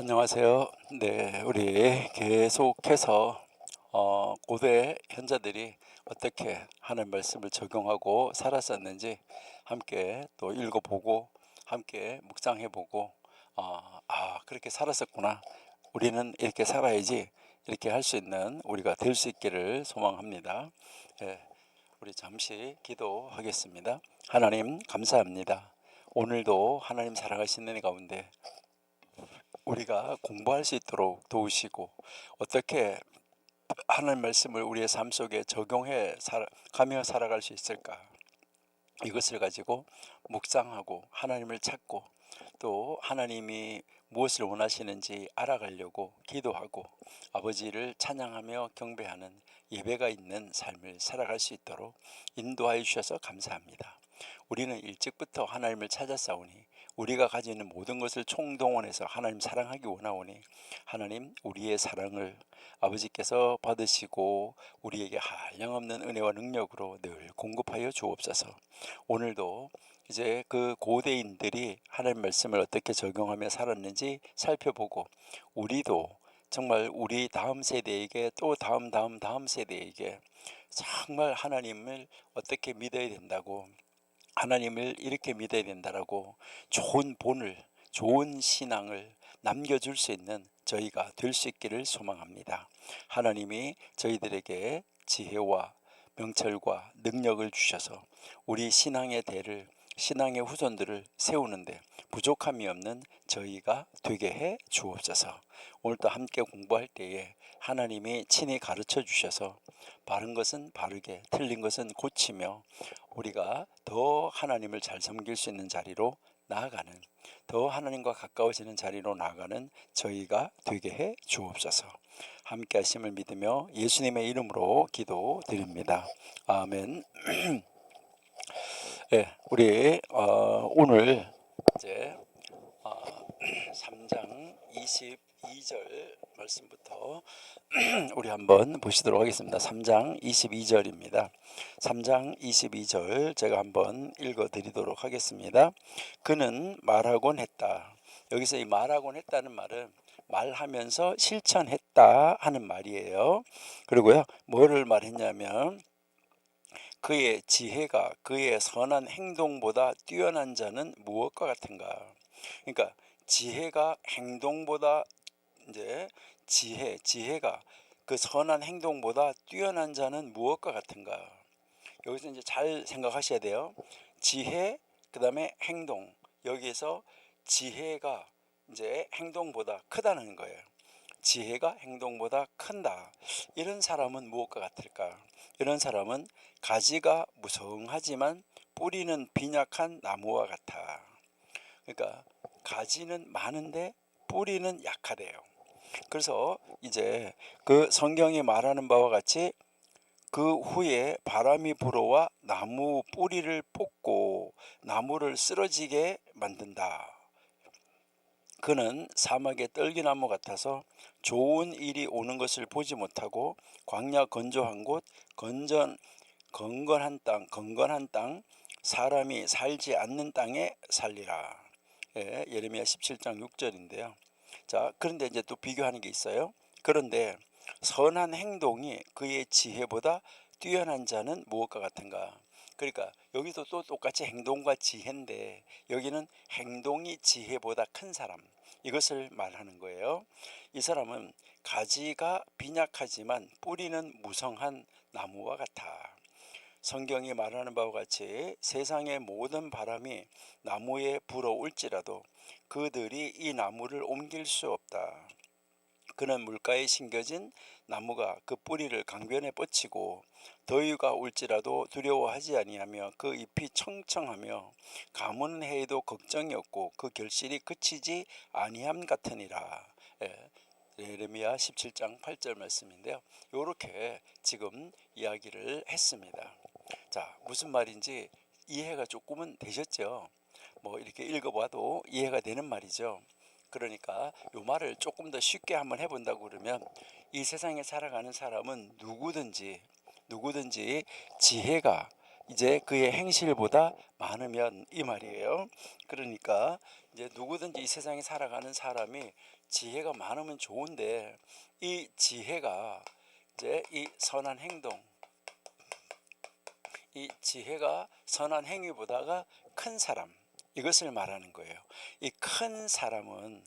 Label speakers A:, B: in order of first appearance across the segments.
A: 안녕하세요. 네, 우리 계속해서 고대 현자들이 어떻게 하나님 말씀을 적용하고 살았었는지 함께 또 읽어보고 함께 묵상해보고 그렇게 살았었구나. 우리는 이렇게 살아야지 이렇게 할 수 있는 우리가 될 수 있기를 소망합니다. 예, 우리 잠시 기도하겠습니다. 하나님 감사합니다. 오늘도 하나님 사랑하시는 가운데 우리가 공부할 수 있도록 도우시고 어떻게 하나님 말씀을 우리의 삶 속에 적용해 가며 살아갈 수 있을까, 이것을 가지고 묵상하고 하나님을 찾고 또 하나님이 무엇을 원하시는지 알아가려고 기도하고 아버지를 찬양하며 경배하는 예배가 있는 삶을 살아갈 수 있도록 인도하여 주셔서 감사합니다. 우리는 일찍부터 하나님을 찾았사오니 우리가 가지는 모든 것을 총동원해서 하나님 사랑하기 원하오니 하나님 우리의 사랑을 아버지께서 받으시고 우리에게 한량없는 은혜와 능력으로 늘 공급하여 주옵소서. 오늘도 이제 그 고대인들이 하나님 말씀을 어떻게 적용하며 살았는지 살펴보고 우리도 정말 우리 다음 세대에게 또 다음 세대에게 정말 하나님을 어떻게 믿어야 된다고, 하나님을 이렇게 믿어야 된다라고 좋은 본을, 좋은 신앙을 남겨줄 수 있는 저희가 될 수 있기를 소망합니다. 하나님이 저희들에게 지혜와 명철과 능력을 주셔서 우리 신앙의 대를, 신앙의 후손들을 세우는데 부족함이 없는 저희가 되게 해 주옵소서. 오늘도 함께 공부할 때에 하나님이 친히 가르쳐 주셔서 바른 것은 바르게, 틀린 것은 고치며 우리가 더 하나님을 잘 섬길 수 있는 자리로 나아가는, 더 하나님과 가까워지는 자리로 나아가는 저희가 되게 해 주옵소서. 함께 하심을 믿으며 예수님의 이름으로 기도드립니다. 아멘. 네, 우리 오늘 이제 3장 22절 말씀부터 우리 한번 보시도록 하겠습니다. 3장 22절입니다. 3장 22절 제가 한번 읽어드리도록 하겠습니다. 그는 말하곤 했다. 여기서 이 말하곤 했다는 말은 말하면서 실천했다 하는 말이에요. 그리고요, 뭐를 말했냐면 그의 지혜가 그의 선한 행동보다 뛰어난 자는 무엇과 같은가. 그러니까 지혜가 행동보다, 이제 지혜가 그 선한 행동보다 뛰어난 자는 무엇과 같은가. 여기서 이제 잘 생각하셔야 돼요. 지혜, 그 다음에 행동. 여기에서 지혜가 이제 행동보다 크다는 거예요. 지혜가 행동보다 큰다. 이런 사람은 무엇과 같을까? 이런 사람은 가지가 무성하지만 뿌리는 빈약한 나무와 같아. 그러니까 가지는 많은데 뿌리는 약하대요. 그래서 이제 그 성경이 말하는 바와 같이 그 후에 바람이 불어와 나무 뿌리를 뽑고 나무를 쓰러지게 만든다. 그는 사막의 떨기나무 같아서 좋은 일이 오는 것을 보지 못하고 광야 건조한 곳, 건건한 땅, 사람이 살지 않는 땅에 살리라. 예, 예레미야 17장 6절인데요. 자, 그런데 이제 또 비교하는 게 있어요. 그런데 선한 행동이 그의 지혜보다 뛰어난 자는 무엇과 같은가? 그러니까 여기도 또 똑같이 행동과 지혜인데 여기는 행동이 지혜보다 큰 사람, 이것을 말하는 거예요. 이 사람은 가지가 빈약하지만 뿌리는 무성한 나무와 같아. 성경이 말하는 바와 같이 세상의 모든 바람이 나무에 불어올지라도 그들이 이 나무를 옮길 수 없다. 그는 물가에 심겨진 나무가 그 뿌리를 강변에 뻗치고 더위가 올지라도 두려워하지 아니하며 그 잎이 청청하며 가뭄은 해에도 걱정이 없고 그 결실이 그치지 아니함 같으니라. 예, 예레미야 17장 8절 말씀인데요. 이렇게 지금 이야기를 했습니다. 자, 무슨 말인지 이해가 조금은 되셨죠? 뭐 이렇게 읽어봐도 이해가 되는 말이죠. 그러니까 이 말을 조금 더 쉽게 한번 해본다고 그러면 이 세상에 살아가는 사람은 누구든지 지혜가 이제 그의 행실보다 많으면 이 말이에요. 그러니까 이제 누구든지 이 세상에 살아가는 사람이 지혜가 많으면 좋은데 이 지혜가 이제 이 선한 행동, 이 지혜가 선한 행위보다가 큰 사람, 이것을 말하는 거예요. 이 큰 사람은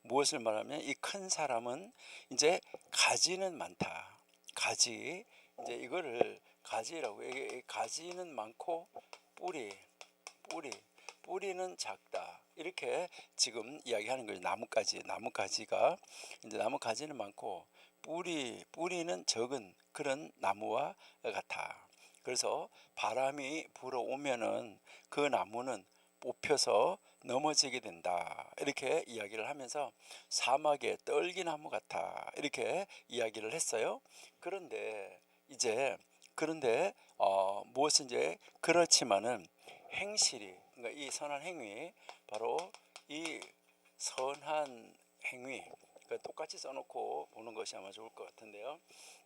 A: 무엇을 말하면 이 큰 사람은 이제 가지는 많다. 가지, 이제 이거를 가지라고, 이게 가지는 많고 뿌리, 뿌리, 뿌리는 작다. 이렇게 지금 이야기하는 거예요. 나뭇가지가 이제 나뭇가지는 많고 뿌리는 적은 그런 나무와 같아. 그래서 바람이 불어오면은 그 나무는 뽑혀서 넘어지게 된다. 이렇게 이야기를 하면서 사막의 떨기나무 같아. 이렇게 이야기를 했어요. 그런데 이제 무엇은 이제 그렇지만은 행실이, 그러니까 이 선한 행위, 바로 이 선한 행위, 그러니까 똑같이 써놓고 보는 것이 아마 좋을 것 같은데요.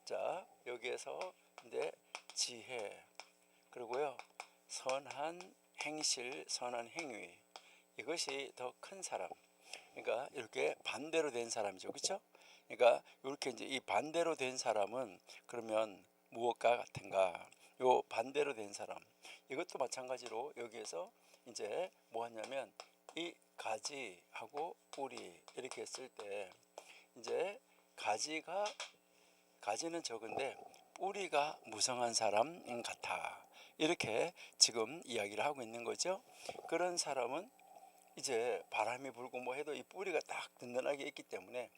A: 자, 여기에서 이제 지혜, 그리고요 선한 행실, 선한 행위, 이것이 더 큰 사람. 그러니까 이렇게 반대로 된 사람이죠, 그렇죠? 그러니까 이렇게 이제 이 반대로 된 사람은 그러면 무엇과 같은가? 요 반대로 된 사람, 이것도 마찬가지로 여기에서 이제 뭐 하냐면 이 가지하고 뿌리 이렇게 했을 때 이제 가지는 적은데 뿌리가 무성한 사람 같아. 이렇게 지금 이야기를 하고 있는 거죠. 그런 사람은 이제 바람이 불고 뭐 해도 이 뿌리가 딱 든든하게 있기 때문에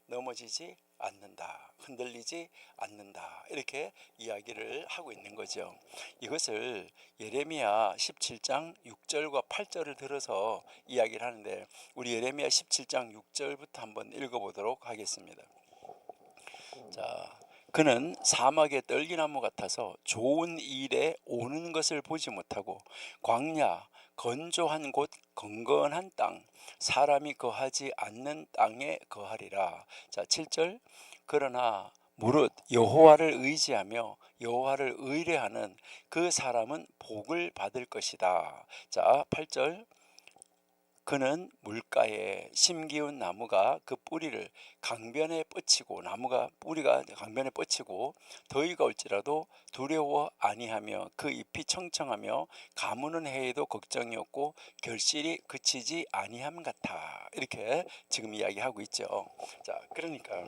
A: 넘어지지 않는다, 흔들리지 않는다, 이렇게 이야기를 하고 있는 거죠. 이것을 예레미야 17장 6절과 8절을 들어서 이야기를 하는데 우리 예레미야 17장 6절부터 한번 읽어보도록 하겠습니다. 자, 그는 사막의 떨기나무 같아서 좋은 일에 오는 것을 보지 못하고 광야, 건조한 곳, 건건한 땅, 사람이 거하지 않는 땅에 거하리라. 자, 7절. 그러나 무릇 여호와를 의지하며 여호와를 의뢰하는 그 사람은 복을 받을 것이다. 자, 8절. 그는 물가에 심기운 나무가 그 뿌리를 강변에 뻗치고, 나무가 뿌리가 강변에 뻗치고 더위가 올지라도 두려워 아니하며 그 잎이 청청하며 가무는 해에도 걱정이 없고 결실이 그치지 아니함 같아. 이렇게 지금 이야기하고 있죠. 자, 그러니까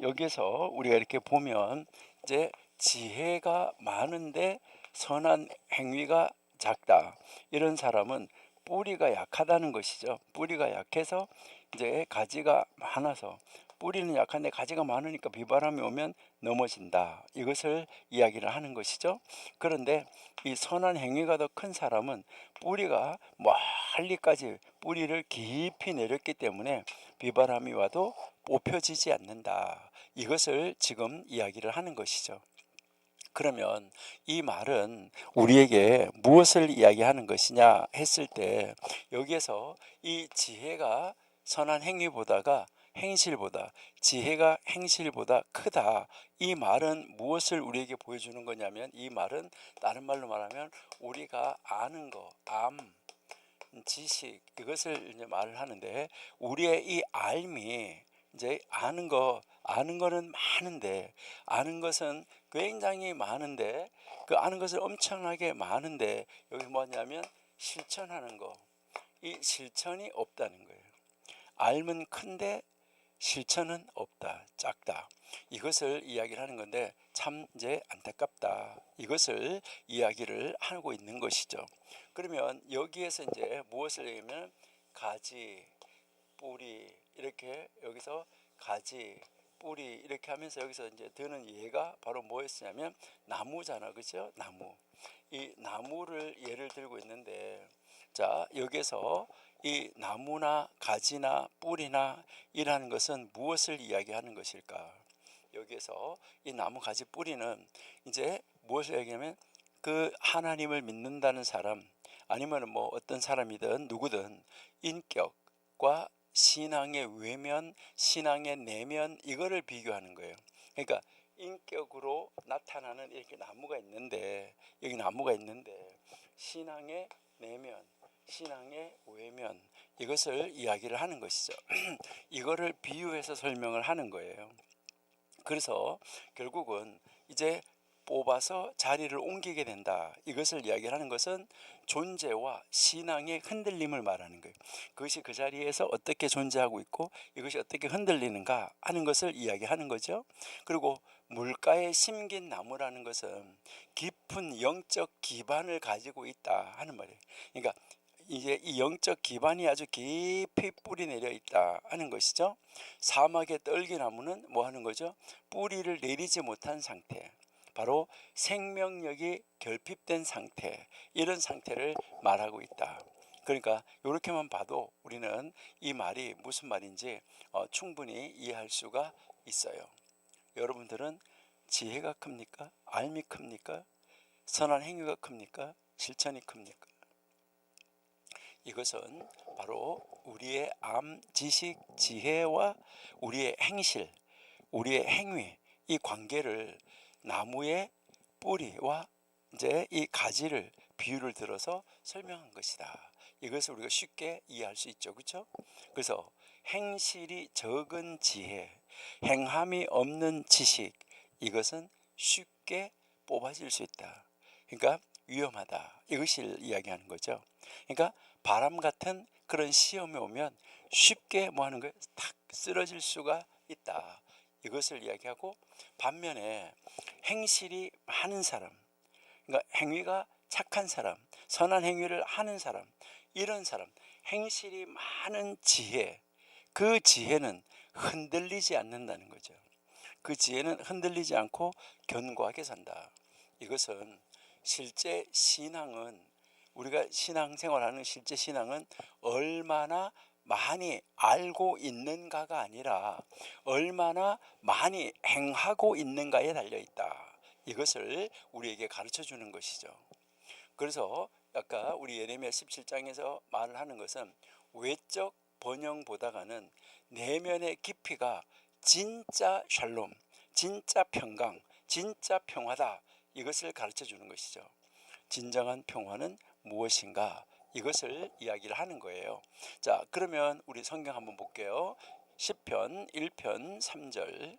A: 여기서 우리가 이렇게 보면 이제 지혜가 많은데 선한 행위가 작다, 이런 사람은 뿌리가 약하다는 것이죠. 뿌리가 약해서 이제 가지가 많아서, 뿌리는 약한데 가지가 많으니까 비바람이 오면 넘어진다, 이것을 이야기를 하는 것이죠. 그런데 이 선한 행위가 더 큰 사람은 뿌리가 멀리까지 뿌리를 깊이 내렸기 때문에 비바람이 와도 뽑혀지지 않는다, 이것을 지금 이야기를 하는 것이죠. 그러면 이 말은 우리에게 무엇을 이야기하는 것이냐 했을 때 여기에서 이 지혜가 선한 행위보다가 행실보다, 지혜가 행실보다 크다, 이 말은 무엇을 우리에게 보여주는 거냐면, 이 말은 다른 말로 말하면 우리가 아는 거, 지식, 이것을 이제 말을 하는데 우리의 이 알미, 이제 아는 거는 많은데, 아는 것은 굉장히 많은데, 그 아는 것을 엄청나게 많은데 여기 뭐냐면 실천하는 거, 이 실천이 없다는 거예요. 알면 큰데 실천은 없다, 작다, 이것을 이야기를 하는 건데 참 이제 안타깝다, 이것을 이야기를 하고 있는 것이죠. 그러면 여기에서 이제 무엇을 얘기하면 가지, 뿌리, 이렇게 여기서 가지, 뿌리 이렇게 하면서 여기서 이제 드는 예가 바로 뭐였냐면 나무잖아, 그죠? 나무. 이 나무를 예를 들고 있는데, 자, 여기서 이 나무나 가지나 뿌리나 이라는 것은 무엇을 이야기하는 것일까? 여기에서 이 나무, 가지, 뿌리는 이제 무엇을 얘기하면 그 하나님을 믿는다는 사람, 아니면 뭐 어떤 사람이든 누구든 인격과 신앙의 외면, 신앙의 내면, 이거를 비교하는 거예요. 그러니까 인격으로 나타나는 이렇게 나무가 있는데, 여기 나무가 있는데 신앙의 내면, 신앙의 외면, 이것을 이야기를 하는 것이죠. 이거를 비유해서 설명을 하는 거예요. 그래서 결국은 이제 뽑아서 자리를 옮기게 된다, 이것을 이야기하는 것은 존재와 신앙의 흔들림을 말하는 거예요. 그것이 그 자리에서 어떻게 존재하고 있고 이것이 어떻게 흔들리는가 하는 것을 이야기하는 거죠. 그리고 물가에 심긴 나무라는 것은 깊은 영적 기반을 가지고 있다 하는 말이에요. 그러니까 이제 이 영적 기반이 아주 깊이 뿌리 내려 있다 하는 것이죠. 사막의 떨기나무는 뭐 하는 거죠? 뿌리를 내리지 못한 상태, 바로 생명력이 결핍된 상태, 이런 상태를 말하고 있다. 그러니까 이렇게만 봐도 우리는 이 말이 무슨 말인지 충분히 이해할 수가 있어요. 여러분들은 지혜가 큽니까? 알미 큽니까? 선한 행위가 큽니까? 실천이 큽니까? 이것은 바로 우리의 암, 지식, 지혜와 우리의 행실, 우리의 행위, 이 관계를 나무의 뿌리와 이제 이 가지를 비유를 들어서 설명한 것이다. 이것을 우리가 쉽게 이해할 수 있죠, 그렇죠? 그래서 행실이 적은 지혜, 행함이 없는 지식, 이것은 쉽게 뽑아질 수 있다. 그러니까 위험하다, 이것을 이야기하는 거죠. 그러니까 바람 같은 그런 시험에 오면 쉽게 뭐 하는 거예요? 탁 쓰러질 수가 있다, 이것을 이야기하고, 반면에 행실이 많은 사람, 그러니까 행위가 착한 사람, 선한 행위를 하는 사람, 이런 사람, 행실이 많은 지혜, 그 지혜는 흔들리지 않는다는 거죠. 그 지혜는 흔들리지 않고 견고하게 산다. 이것은 실제 신앙은, 우리가 신앙생활하는 실제 신앙은 얼마나 많이 알고 있는가가 아니라 얼마나 많이 행하고 있는가에 달려있다, 이것을 우리에게 가르쳐 주는 것이죠. 그래서 아까 우리 예레미야 17장에서 말을 하는 것은 외적 번영보다가는 내면의 깊이가 진짜 샬롬, 진짜 평강, 진짜 평화다, 이것을 가르쳐 주는 것이죠. 진정한 평화는 무엇인가, 이것을 이야기를 하는 거예요. 자, 그러면 우리 성경 한번 볼게요. 시편 1편 3절.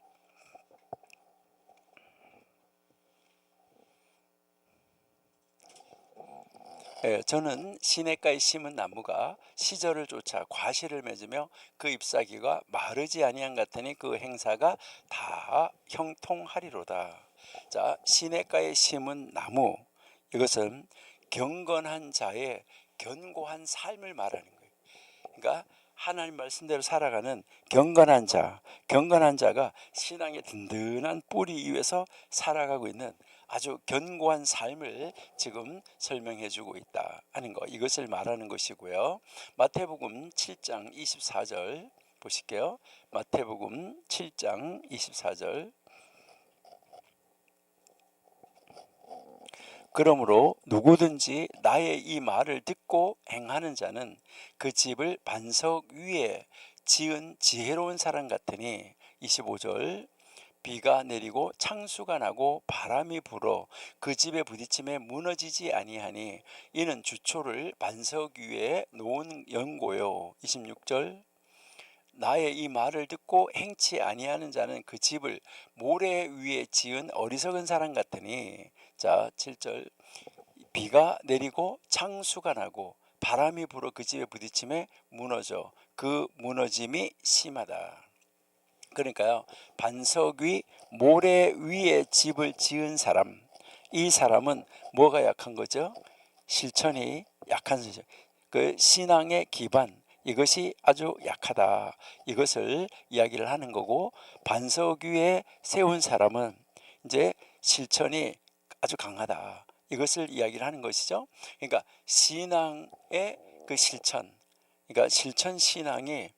A: 저는 시냇가에 심은 나무가 시절을 쫓아 과실을 맺으며 그 잎사귀가 마르지 아니한 같으니 그 행사가 다 형통하리로다. 자, 시냇가에 심은 나무, 이것은 경건한 자의 견고한 삶을 말하는 거예요. 그러니까 하나님 말씀대로 살아가는 경건한 자, 경건한 자가 신앙의 든든한 뿌리 위에서 살아가고 있는 아주 견고한 삶을 지금 설명해 주고 있다 하는 거, 이것을 말하는 것이고요. 마태복음 7장 24절 보실게요. 마태복음 7장 24절. 그러므로 누구든지 나의 이 말을 듣고 행하는 자는 그 집을 반석 위에 지은 지혜로운 사람 같으니, 25절, 비가 내리고 창수가 나고 바람이 불어 그 집에 부딪힘에 무너지지 아니하니 이는 주초를 반석 위에 놓은 연고요. 26절, 나의 이 말을 듣고 행치 아니하는 자는 그 집을 모래 위에 지은 어리석은 사람 같으니, 자 7절, 비가 내리고 창수가 나고 바람이 불어 그 집에 부딪힘에 무너져 그 무너짐이 심하다. 그러니까요, 반석 위 모래 위에 집을 지은 사람, 이 사람은 뭐가 약한 거죠? 실천이 약한 거죠. 그 신앙의 기반, 이것이 아주 약하다, 이것을 이야기를 하는 거고, 반석 위에 세운 사람은 이제 실천이 아주 강하다, 이것을 이야기를 하는 것이죠. 그러니까 신앙의 그 실천, 그러니까 실천 신앙이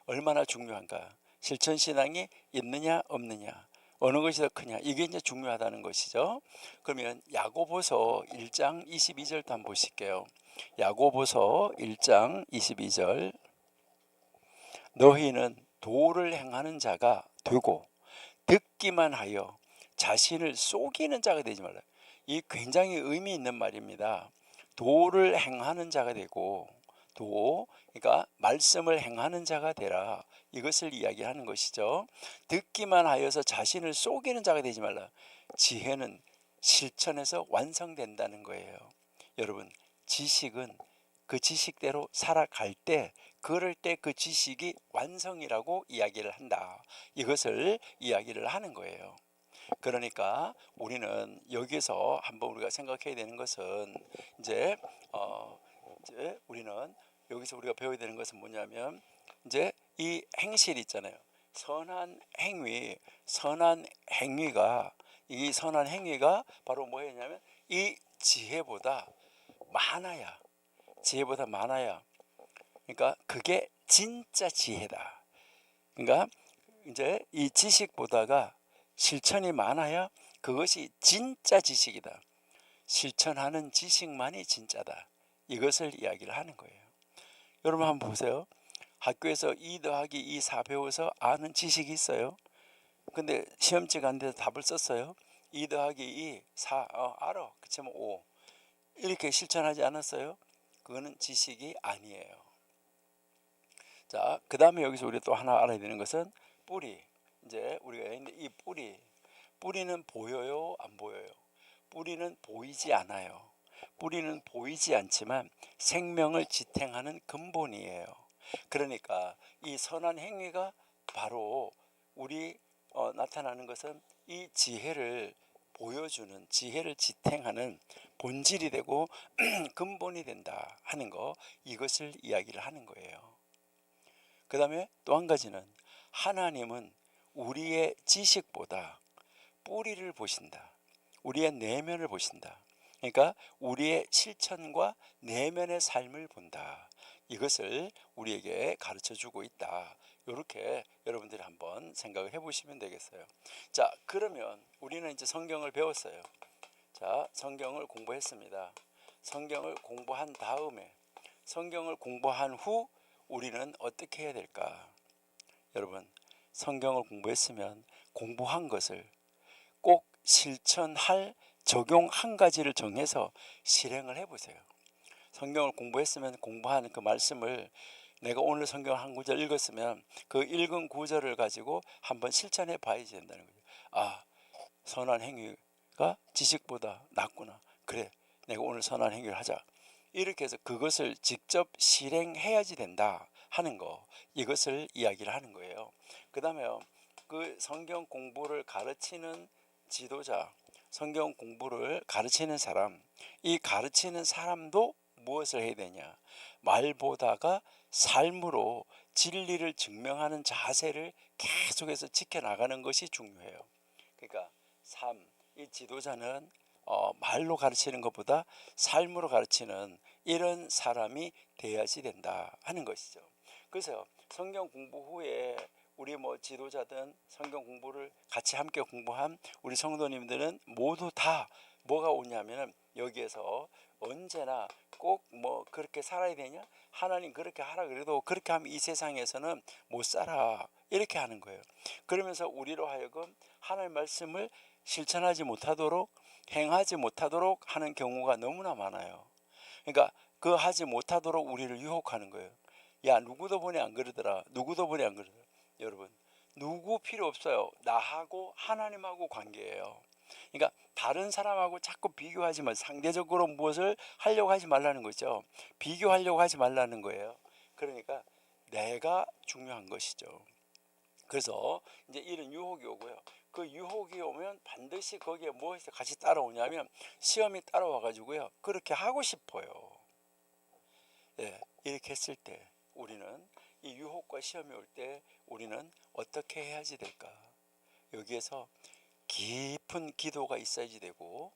A: 얼마나 중요한가, 실천 신앙이 있느냐 없느냐, 어느 것이 더 크냐, 이게 이제 중요하다는 것이죠. 그러면 야고보서 1장 22절도 한번 보실게요. 야고보서 1장 22절. 너희는 도를 행하는 자가 되고 듣기만 하여 자신을 속이는 자가 되지 말라. 이 굉장히 의미 있는 말입니다. 도를 행하는 자가 되고, 그러니까 말씀을 행하는 자가 되라, 이것을 이야기하는 것이죠. 듣기만 하여서 자신을 속이는 자가 되지 말라. 지혜는 실천에서 완성된다는 거예요. 여러분, 지식은 그 지식대로 살아갈 때, 그럴 때 그 지식이 완성이라고 이야기를 한다, 이것을 이야기를 하는 거예요. 그러니까 우리는 여기서 한번 우리가 생각해야 되는 것은, 이제 우리는 여기서 우리가 배워야 되는 것은 뭐냐면, 이제 이 행실 있잖아요. 선한 행위가, 이 선한 행위가 바로 뭐였냐면, 이 지혜보다 많아야, 그러니까 그게 진짜 지혜다. 그러니까 이제 이 지식보다가 실천이 많아야 그것이 진짜 지식이다. 실천하는 지식만이 진짜다, 이것을 이야기를 하는 거예요. 여러분 한번 보세요. 학교에서 2 더하기 2 4 배워서 아는 지식이 있어요. 근데 시험지 간 데서 답을 썼어요. 2 더하기 2 4 알아, 그치만 5, 이렇게 실천하지 않았어요. 그거는 지식이 아니에요. 자, 그 다음에 여기서 우리 또 하나 알아야 되는 것은 뿌리. 이제 우리가 있는 이 뿌리는 보여요, 안 보여요? 뿌리는 보이지 않아요. 뿌리는 보이지 않지만 생명을 지탱하는 근본이에요. 그러니까 이 선한 행위가 바로 우리 나타나는 것은 이 지혜를 보여주는, 지혜를 지탱하는 본질이 되고 근본이 된다 하는 거, 이것을 이야기를 하는 거예요. 그 다음에 또 한 가지는, 하나님은 우리의 지식보다 뿌리를 보신다. 우리의 내면을 보신다. 그러니까 우리의 실천과 내면의 삶을 본다. 이것을 우리에게 가르쳐 주고 있다. 이렇게 여러분들이 한번 생각을 해보시면 되겠어요. 자, 그러면 우리는 이제 성경을 배웠어요. 자, 성경을 공부했습니다. 성경을 공부한 다음에, 성경을 공부한 후 우리는 어떻게 해야 될까? 여러분, 성경을 공부했으면 공부한 것을 꼭 실천할 적용 한 가지를 정해서 실행을 해보세요. 성경을 공부했으면 공부한 그 말씀을, 내가 오늘 성경 한 구절 읽었으면 그 읽은 구절을 가지고 한번 실천해 봐야 된다는 거죠. 아, 선한 행위가 지식보다 낫구나. 그래, 내가 오늘 선한 행위를 하자. 이렇게 해서 그것을 직접 실행해야지 된다 하는 거, 이것을 이야기를 하는 거예요. 그 다음에 그 성경 공부를 가르치는 지도자, 성경 공부를 가르치는 사람, 이 가르치는 사람도 무엇을 해야 되냐? 말보다가 삶으로 진리를 증명하는 자세를 계속해서 지켜나가는 것이 중요해요. 그러니까 이 지도자는 말로 가르치는 것보다 삶으로 가르치는 이런 사람이 돼야지 된다 하는 것이죠. 그래서 성경 공부 후에 우리 지도자든 성경 공부를 같이 함께 공부한 우리 성도님들은 모두 다 뭐가 오냐면, 여기에서 언제나 꼭 그렇게 살아야 되냐? 하나님 그렇게 하라 그래도 그렇게 하면 이 세상에서는 못 살아, 이렇게 하는 거예요. 그러면서 우리로 하여금 하나님 말씀을 실천하지 못하도록, 행하지 못하도록 하는 경우가 너무나 많아요. 그러니까 그 하지 못하도록 우리를 유혹하는 거예요. 야, 누구도 보니 안 그러더라, 누구도 보니 안 그러더라. 여러분, 누구 필요 없어요. 나하고 하나님하고 관계예요. 그러니까 다른 사람하고 자꾸 비교하지 마. 상대적으로 무엇을 하려고 하지 말라는 거죠. 비교하려고 하지 말라는 거예요. 그러니까 내가 중요한 것이죠. 그래서 이제 이런 유혹이 오고요. 그 유혹이 오면 반드시 거기에 무엇이 같이 따라오냐면, 시험이 따라와 가지고요, 그렇게 하고 싶어요. 예, 이렇게 했을 때 우리는 이 유혹과 시험이 올 때 우리는 어떻게 해야지 될까? 여기에서 깊은 기도가 있어야지 되고,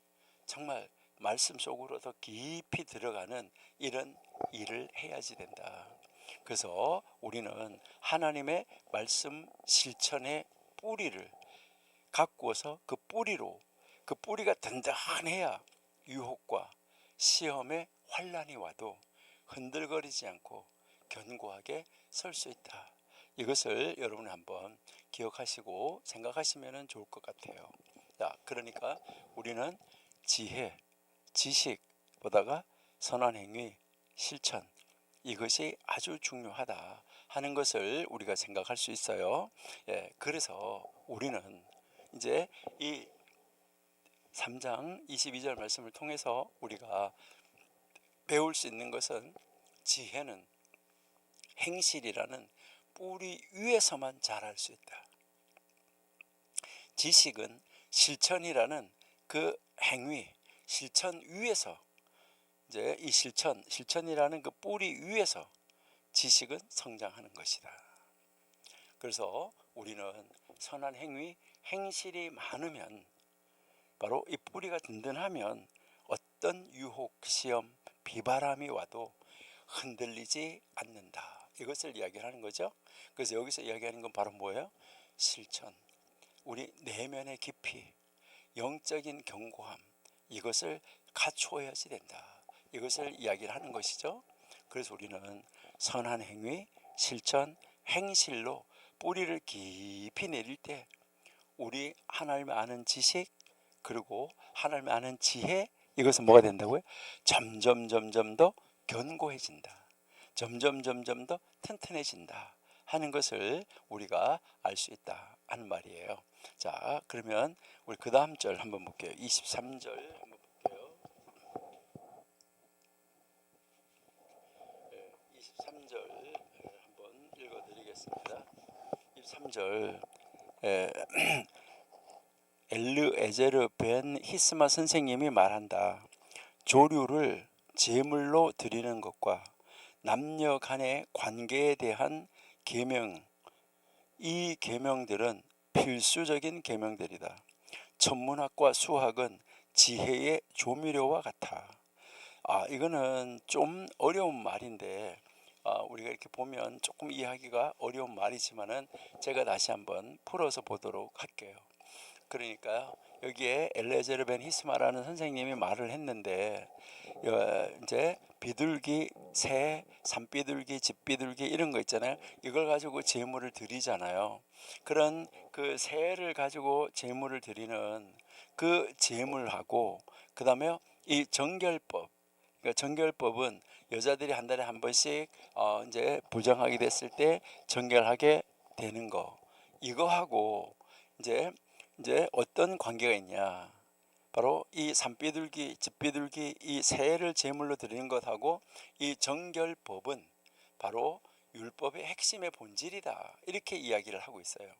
A: 정말 말씀 속으로 더 깊이 들어가는 이런 일을 해야지 된다. 그래서 우리는 하나님의 말씀 실천의 뿌리를 가꾸어서 그 뿌리가 든든해야 유혹과 시험의 환란이 와도 흔들거리지 않고 견고하게 설 수 있다. 이것을 여러분 한번 기억하시고 생각하시면 좋을 것 같아요. 자, 그러니까 우리는 지혜, 지식보다가 선한 행위, 실천, 이것이 아주 중요하다 하는 것을 우리가 생각할 수 있어요. 예, 그래서 우리는 이제 이 3장 22절 말씀을 통해서 우리가 배울 수 있는 것은 지혜는 행실이라는 뿌리 위에서만 자랄 수 있다. 지식은 실천이라는 그 행위, 실천 위에서 이제 이 실천이라는 그 뿌리 위에서 지식은 성장하는 것이다. 그래서 우리는 선한 행위, 행실이 많으면 바로 이 뿌리가 든든하면 어떤 유혹, 시험, 비바람이 와도 흔들리지 않는다. 이것을 이야기하는 거죠. 그래서 여기서 이야기하는 건 바로 뭐예요? 실천, 우리 내면의 깊이, 영적인 견고함, 이것을 갖추어야지 된다. 이것을 이야기를 하는 것이죠. 그래서 우리는 선한 행위, 실천, 행실로 뿌리를 깊이 내릴 때 우리 하나님을 아는 지식, 그리고 하나님을 아는 지혜, 이것은 뭐가 된다고요? 점점 더 견고해진다. 점점 더 튼튼해진다 하는 것을 우리가 알 수 있다 하는 말이에요. 자, 그러면 우리 그 다음 절 한번 볼게요. 23절 한번 볼게요. 23절 한번 읽어드리겠습니다. 23절 엘르에제르 벤 히스마 선생님이 말한다. 조류를 제물로 드리는 것과 남녀 간의 관계에 대한 계명, 이 계명들은 필수적인 계명들이다. 천문학과 수학은 지혜의 조미료와 같아. 이거는 좀 어려운 말인데 우리가 이렇게 보면 조금 이해하기가 어려운 말이지만은 제가 다시 한번 풀어서 보도록 할게요. 그러니까 여기에 엘레제르 벤 히스마라는 선생님이 말을 했는데 이제 비둘기, 새, 산비둘기, 집비둘기 이런 거 있잖아요. 이걸 가지고 제물을 드리잖아요. 그런 그 새를 가지고 제물을 드리는 그 제물하고 그 다음에 이 정결법, 그러니까 정결법은 여자들이 한 달에 한 번씩 이제 부정하게 됐을 때 정결하게 되는 거, 이거하고 이제 어떤 관계가 있냐? 바로 이 산비둘기, 집비둘기, 이 새를 제물로 드리는 것하고 이 정결법은 바로 율법의 핵심의 본질이다. 이렇게 이야기를 하고 있어요.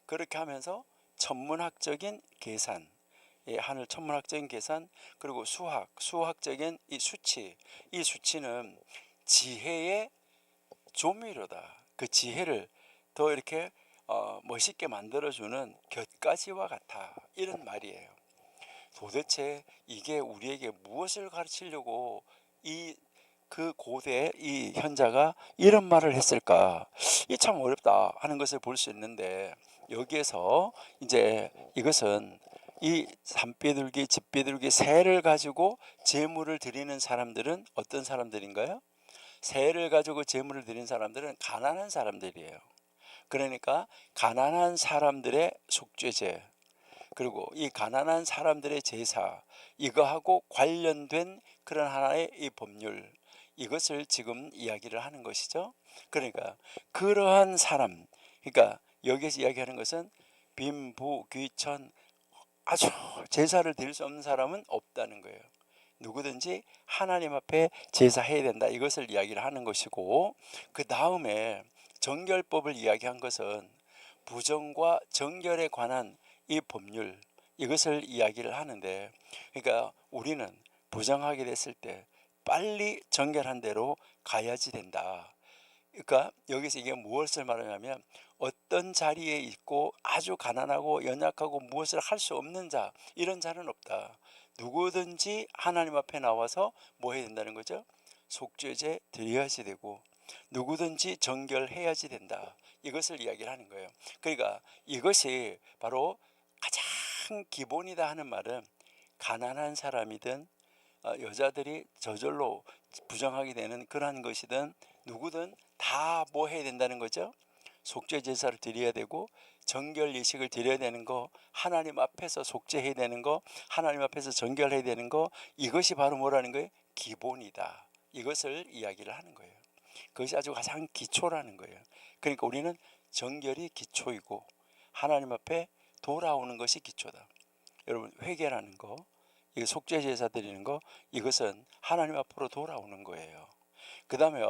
A: 그렇게 하면서 천문학적인 계산, 하늘 천문학적인 계산, 그리고 수학적인 이 수치, 이 수치는 지혜의 조미료다. 그 지혜를 더 이렇게 멋있게 만들어주는 곁가지와 같아. 이런 말이에요. 도대체 이게 우리에게 무엇을 가르치려고 그 고대 이 현자가 이런 말을 했을까? 이 참 어렵다 하는 것을 볼 수 있는데, 여기에서 이제 이것은 이 산비둘기, 집비둘기, 새를 가지고 제물을 드리는 사람들은 어떤 사람들인가요? 새를 가지고 제물을 드린 사람들은 가난한 사람들이에요. 그러니까 가난한 사람들의 속죄제, 그리고 이 가난한 사람들의 제사, 이거하고 관련된 그런 하나의 이 법률, 이것을 지금 이야기를 하는 것이죠. 그러니까 그러한 사람, 그러니까 여기서 이야기하는 것은 빈부 귀천, 아주 제사를 드릴 수 없는 사람은 없다는 거예요. 누구든지 하나님 앞에 제사해야 된다, 이것을 이야기를 하는 것이고, 그 다음에 정결법을 이야기한 것은 부정과 정결에 관한 이 법률, 이것을 이야기를 하는데, 그러니까 우리는 부정하게 됐을 때 빨리 정결한 대로 가야지 된다. 그러니까 여기서 이게 무엇을 말하냐면, 어떤 자리에 있고 아주 가난하고 연약하고 무엇을 할 수 없는 자, 이런 자는 없다. 누구든지 하나님 앞에 나와서 뭐 해야 된다는 거죠? 속죄제 드려야지 되고, 누구든지 정결해야지 된다. 이것을 이야기를 하는 거예요. 그러니까 이것이 바로 가장 기본이다 하는 말은, 가난한 사람이든 여자들이 저절로 부정하게 되는 그러한 것이든 누구든 다 뭐 해야 된다는 거죠? 속죄 제사를 드려야 되고 정결 예식을 드려야 되는 거, 하나님 앞에서 속죄해야 되는 거, 하나님 앞에서 정결해야 되는 거, 이것이 바로 뭐라는 거예요? 기본이다. 이것을 이야기를 하는 거예요. 그것이 아주 가장 기초라는 거예요. 그러니까 우리는 정결이 기초이고 하나님 앞에 돌아오는 것이 기초다. 여러분, 회개라는 거, 이 속죄 제사 드리는 거, 이것은 하나님 앞으로 돌아오는 거예요. 그 다음에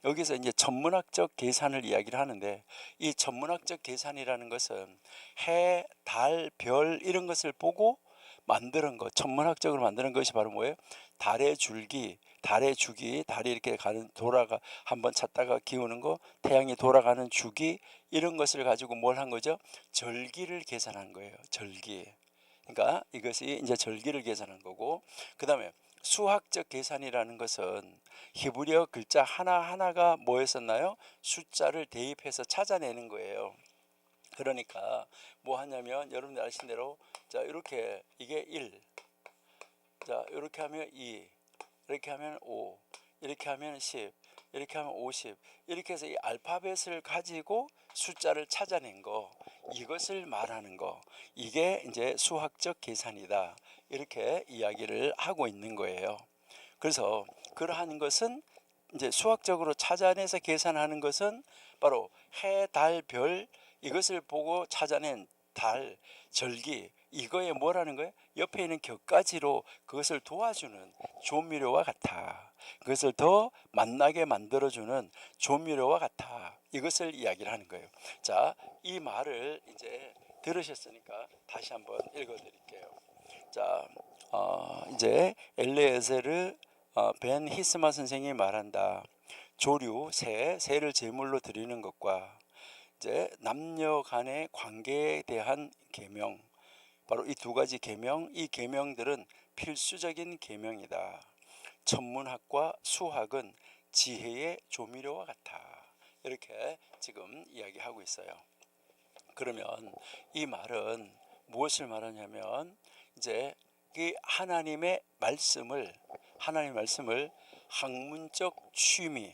A: 여기서 이제 천문학적 계산을 이야기를 하는데, 이 천문학적 계산이라는 것은 해, 달, 별 이런 것을 보고 만드는 것, 천문학적으로 만드는 것이 바로 뭐예요? 달의 줄기, 달의 주기, 달이 이렇게 가는, 돌아가 한번 찾다가 기우는 거, 태양이 돌아가는 주기, 이런 것을 가지고 뭘 한 거죠? 절기를 계산한 거예요. 절기. 그러니까 이것이 이제 절기를 계산한 거고, 그 다음에 수학적 계산이라는 것은 히브리어 글자 하나하나가 뭐였었나요? 숫자를 대입해서 찾아내는 거예요. 그러니까 뭐 하냐면 여러분들 아시는 대로, 자, 이렇게 이게 1, 자, 이렇게 하면 2, 이렇게 하면 5, 이렇게 하면 10, 이렇게 하면 50, 이렇게 해서 이 알파벳을 가지고 숫자를 찾아낸 거, 이것을 말하는 거, 이게 이제 수학적 계산이다, 이렇게 이야기를 하고 있는 거예요. 그래서 그러한 것은 이제 수학적으로 찾아내서 계산하는 것은 바로 해, 달, 별, 이것을 보고 찾아낸 달, 절기, 이거에 뭐라는 거예요? 옆에 있는 격가지로 그것을 도와주는 조미료와 같아. 그것을 더 만나게 만들어주는 조미료와 같아. 이것을 이야기를 하는 거예요. 자, 이 말을 이제 들으셨으니까 다시 한번 읽어드릴게요. 자, 이제 엘레에제르 벤 히스마 선생이 말한다. 조류, 새를 제물로 드리는 것과 이제 남녀 간의 관계에 대한 계명, 바로 이 두 가지 계명, 이 계명들은 필수적인 계명이다. 천문학과 수학은 지혜의 조미료와 같아. 이렇게 지금 이야기하고 있어요. 그러면 이 말은 무엇을 말하냐면, 이제 이 하나님의 말씀을 학문적 취미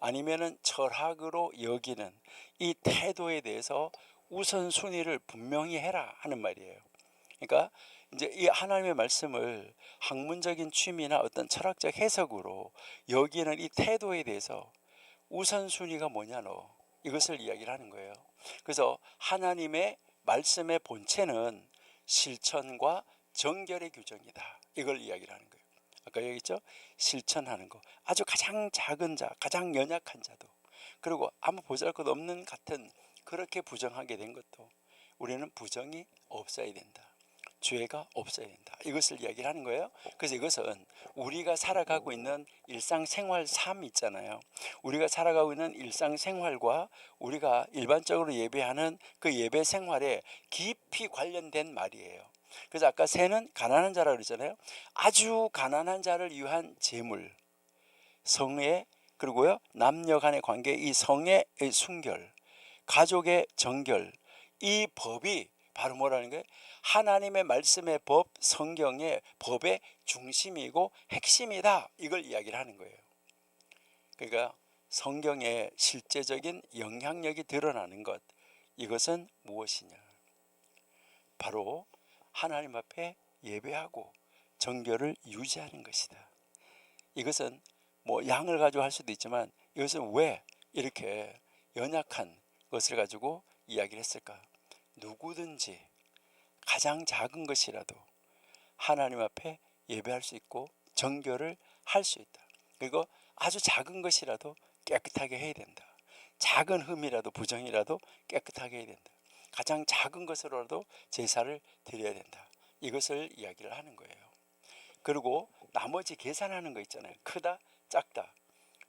A: 아니면은 철학으로 여기는 이 태도에 대해서 우선순위를 분명히 해라 하는 말이에요. 그러니까 이제 이 하나님의 말씀을 학문적인 취미나 어떤 철학적 해석으로 여기는 이 태도에 대해서 우선순위가 뭐냐, 너, 이것을 이야기를 하는 거예요. 그래서 하나님의 말씀의 본체는 실천과 정결의 규정이다, 이걸 이야기를 하는 거예요. 아까 얘기했죠? 실천하는 거, 아주 가장 작은 자, 가장 연약한 자도, 그리고 아무 보잘것 없는 같은 그렇게 부정하게 된 것도 우리는 부정이 없어야 된다, 죄가 없어야 된다, 이것을 이야기를 하는 거예요. 그래서 이것은 우리가 살아가고 있는 일상생활 삶 있잖아요. 우리가 살아가고 있는 일상생활과 우리가 일반적으로 예배하는 그 예배 생활에 깊이 관련된 말이에요. 그래서 아까 새는 가난한 자라고 그랬잖아요. 아주 가난한 자를 위한 제물, 성의, 그리고요 남녀 간의 관계, 이 성의 순결, 가족의 정결, 이 법이 바로 뭐라는 거예요? 하나님의 말씀의 법, 성경의 법의 중심이고 핵심이다, 이걸 이야기를 하는 거예요. 그러니까 성경의 실제적인 영향력이 드러나는 것, 이것은 무엇이냐? 바로 하나님 앞에 예배하고 정결을 유지하는 것이다. 이것은 뭐 양을 가지고 할 수도 있지만, 이것은 왜 이렇게 연약한 것을 가지고 이야기를 했을까? 누구든지 가장 작은 것이라도 하나님 앞에 예배할 수 있고 정결을 할 수 있다. 그리고 아주 작은 것이라도 깨끗하게 해야 된다. 작은 흠이라도 부정이라도 깨끗하게 해야 된다. 가장 작은 것으로라도 제사를 드려야 된다. 이것을 이야기를 하는 거예요. 그리고 나머지 계산하는 거 있잖아요. 크다, 작다,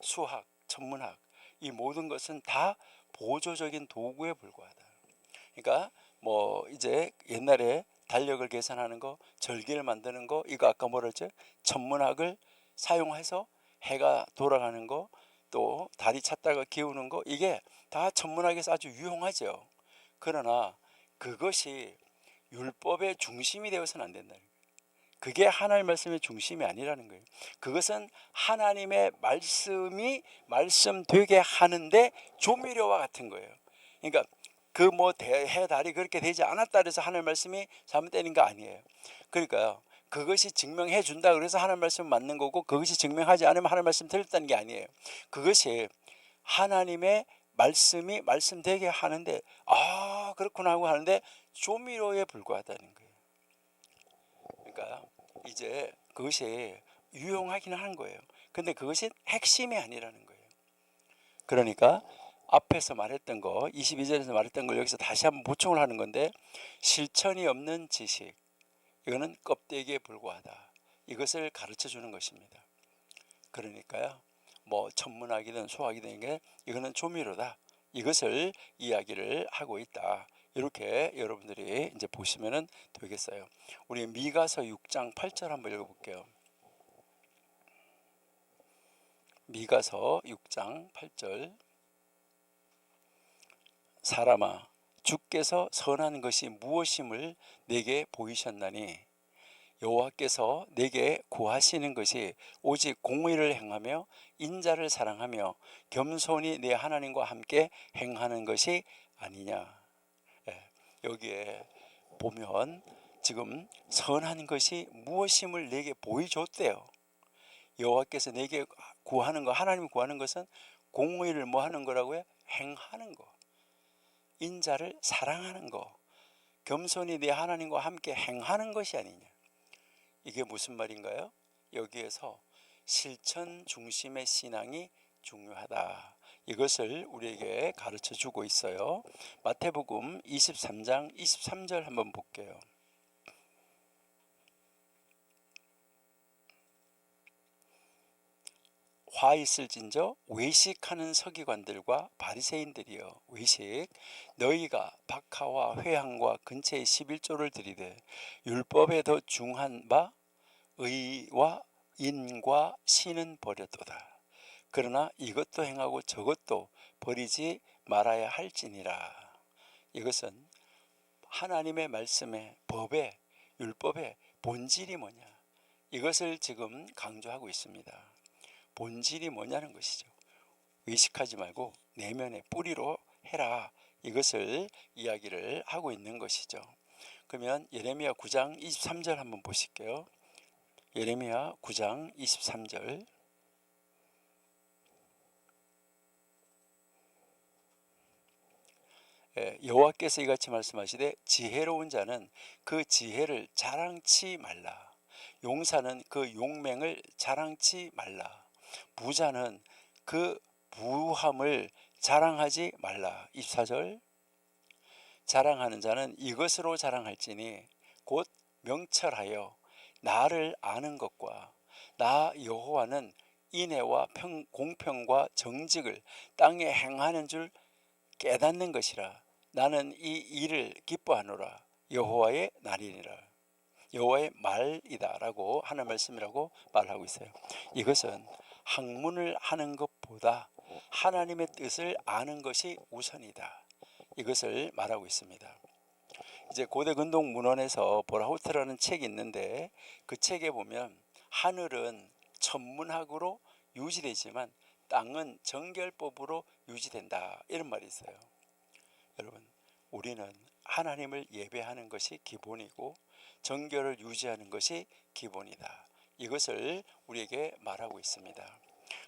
A: 수학, 천문학, 이 모든 것은 다 보조적인 도구에 불과하다. 그러니까 뭐 이제 옛날에 달력을 계산하는 거, 절기를 만드는 거, 이거 아까 뭐라 했죠? 천문학을 사용해서 해가 돌아가는 거, 또 달이 찾다가 기우는 거, 이게 다 천문학에서 아주 유용하죠. 그러나 그것이 율법의 중심이 되어서는 안 된다. 그게 하나님의 말씀의 중심이 아니라는 거예요. 그것은 하나님의 말씀이 말씀되게 하는데 조미료와 같은 거예요. 그러니까 그 뭐 해 달이 그렇게 되지 않았다 그래서 하나님 말씀이 잘못되는 거 아니에요. 그러니까요. 그것이 증명해 준다 그래서 하나님 말씀 맞는 거고, 그것이 증명하지 않으면 하나님 말씀 틀렸다는 게 아니에요. 그것이 하나님의 말씀이 말씀되게 하는데, 아 그렇구나 하고 하는데 조미료에 불과하다는 거예요. 그러니까 이제 그것이 유용하기는 한 거예요. 근데 그것이 핵심이 아니라는 거예요. 그러니까 앞에서 말했던 거, 22절에서 말했던 걸 여기서 다시 한번 보충을 하는 건데, 실천이 없는 지식, 이거는 껍데기에 불과하다. 이것을 가르쳐 주는 것입니다. 그러니까요, 뭐 천문학이든 수학이든 이거는 조미료다. 이것을 이야기를 하고 있다. 이렇게 여러분들이 이제 보시면 되겠어요. 우리 미가서 6장 8절 한번 읽어볼게요. 미가서 6장 8절. 사람아, 주께서 선한 것이 무엇임을 내게 보이셨나니 여호와께서 내게 구하시는 것이 오직 공의를 행하며 인자를 사랑하며 겸손히 내 하나님과 함께 행하는 것이 아니냐. 예, 여기에 보면 지금 선한 것이 무엇임을 내게 보여줬대요. 여호와께서 내게 구하는 거, 하나님 구하는 것은 공의를 뭐 하는 거라고요? 행하는 거, 인자를 사랑하는 거, 겸손히 내 하나님과 함께 행하는 것이 아니냐. 이게 무슨 말인가요? 여기에서 실천 중심의 신앙이 중요하다. 이것을 우리에게 가르쳐 주고 있어요. 마태복음 23장 23절 한번 볼게요. 화 있을진저 외식하는 서기관들과 바리새인들이여, 외식, 너희가 박하와 회향과 근처에 11조를 드리되 율법에 더 중한 바 의와 인과 신은 버렸도다. 그러나 이것도 행하고 저것도 버리지 말아야 할지니라. 이것은 하나님의 말씀의 법의 율법의 본질이 뭐냐, 이것을 지금 강조하고 있습니다. 본질이 뭐냐는 것이죠. 의식하지 말고 내면의 뿌리로 해라. 이것을 이야기를 하고 있는 것이죠. 그러면 예레미야 9장 23절 한번 보실게요. 예레미야 9장 23절. 여호와께서 이같이 말씀하시되 지혜로운 자는 그 지혜를 자랑치 말라. 용사는 그 용맹을 자랑치 말라. 부자는 그 부함을 자랑하지 말라. 24절. 자랑하는 자는 이것으로 자랑할지니 곧 명철하여 나를 아는 것과 나 여호와는 인애와 공평과 정직을 땅에 행하는 줄 깨닫는 것이라. 나는 이 일을 기뻐하노라. 여호와의 날이니라. 여호와의 말이다 라고 하는 말씀이라고 말하고 있어요. 이것은 학문을 하는 것보다 하나님의 뜻을 아는 것이 우선이다. 이것을 말하고 있습니다. 이제 고대 근동 문헌에서 보라호트라는 책이 있는데, 그 책에 보면 하늘은 천문학으로 유지되지만 땅은 정결법으로 유지된다, 이런 말이 있어요. 여러분, 우리는 하나님을 예배하는 것이 기본이고 정결을 유지하는 것이 기본이다. 이것을 우리에게 말하고 있습니다.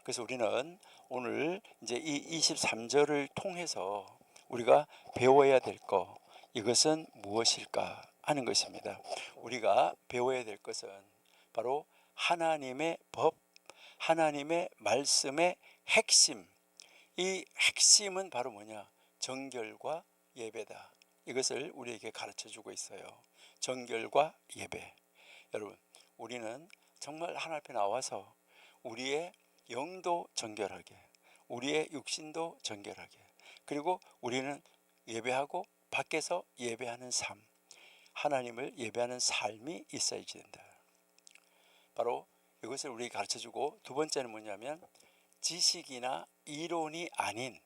A: 그래서 우리는 오늘 이제 이 23절을 통해서 우리가 배워야 될 것, 이것은 무엇일까 하는 것입니다. 우리가 배워야 될 것은 바로 하나님의 법, 하나님의 말씀의 핵심. 이 핵심은 바로 뭐냐? 정결과 예배다. 이것을 우리에게 가르쳐 주고 있어요. 정결과 예배. 여러분, 우리는 정말 하나님 앞에 나와서 우리의 영도 정결하게, 우리의 육신도 정결하게, 그리고 우리는 예배하고 밖에서 예배하는 삶, 하나님을 예배하는 삶이 있어야지 된다. 바로 이것을 우리에게 가르쳐 주고, 두 번째는 뭐냐면 지식이나 이론이 아닌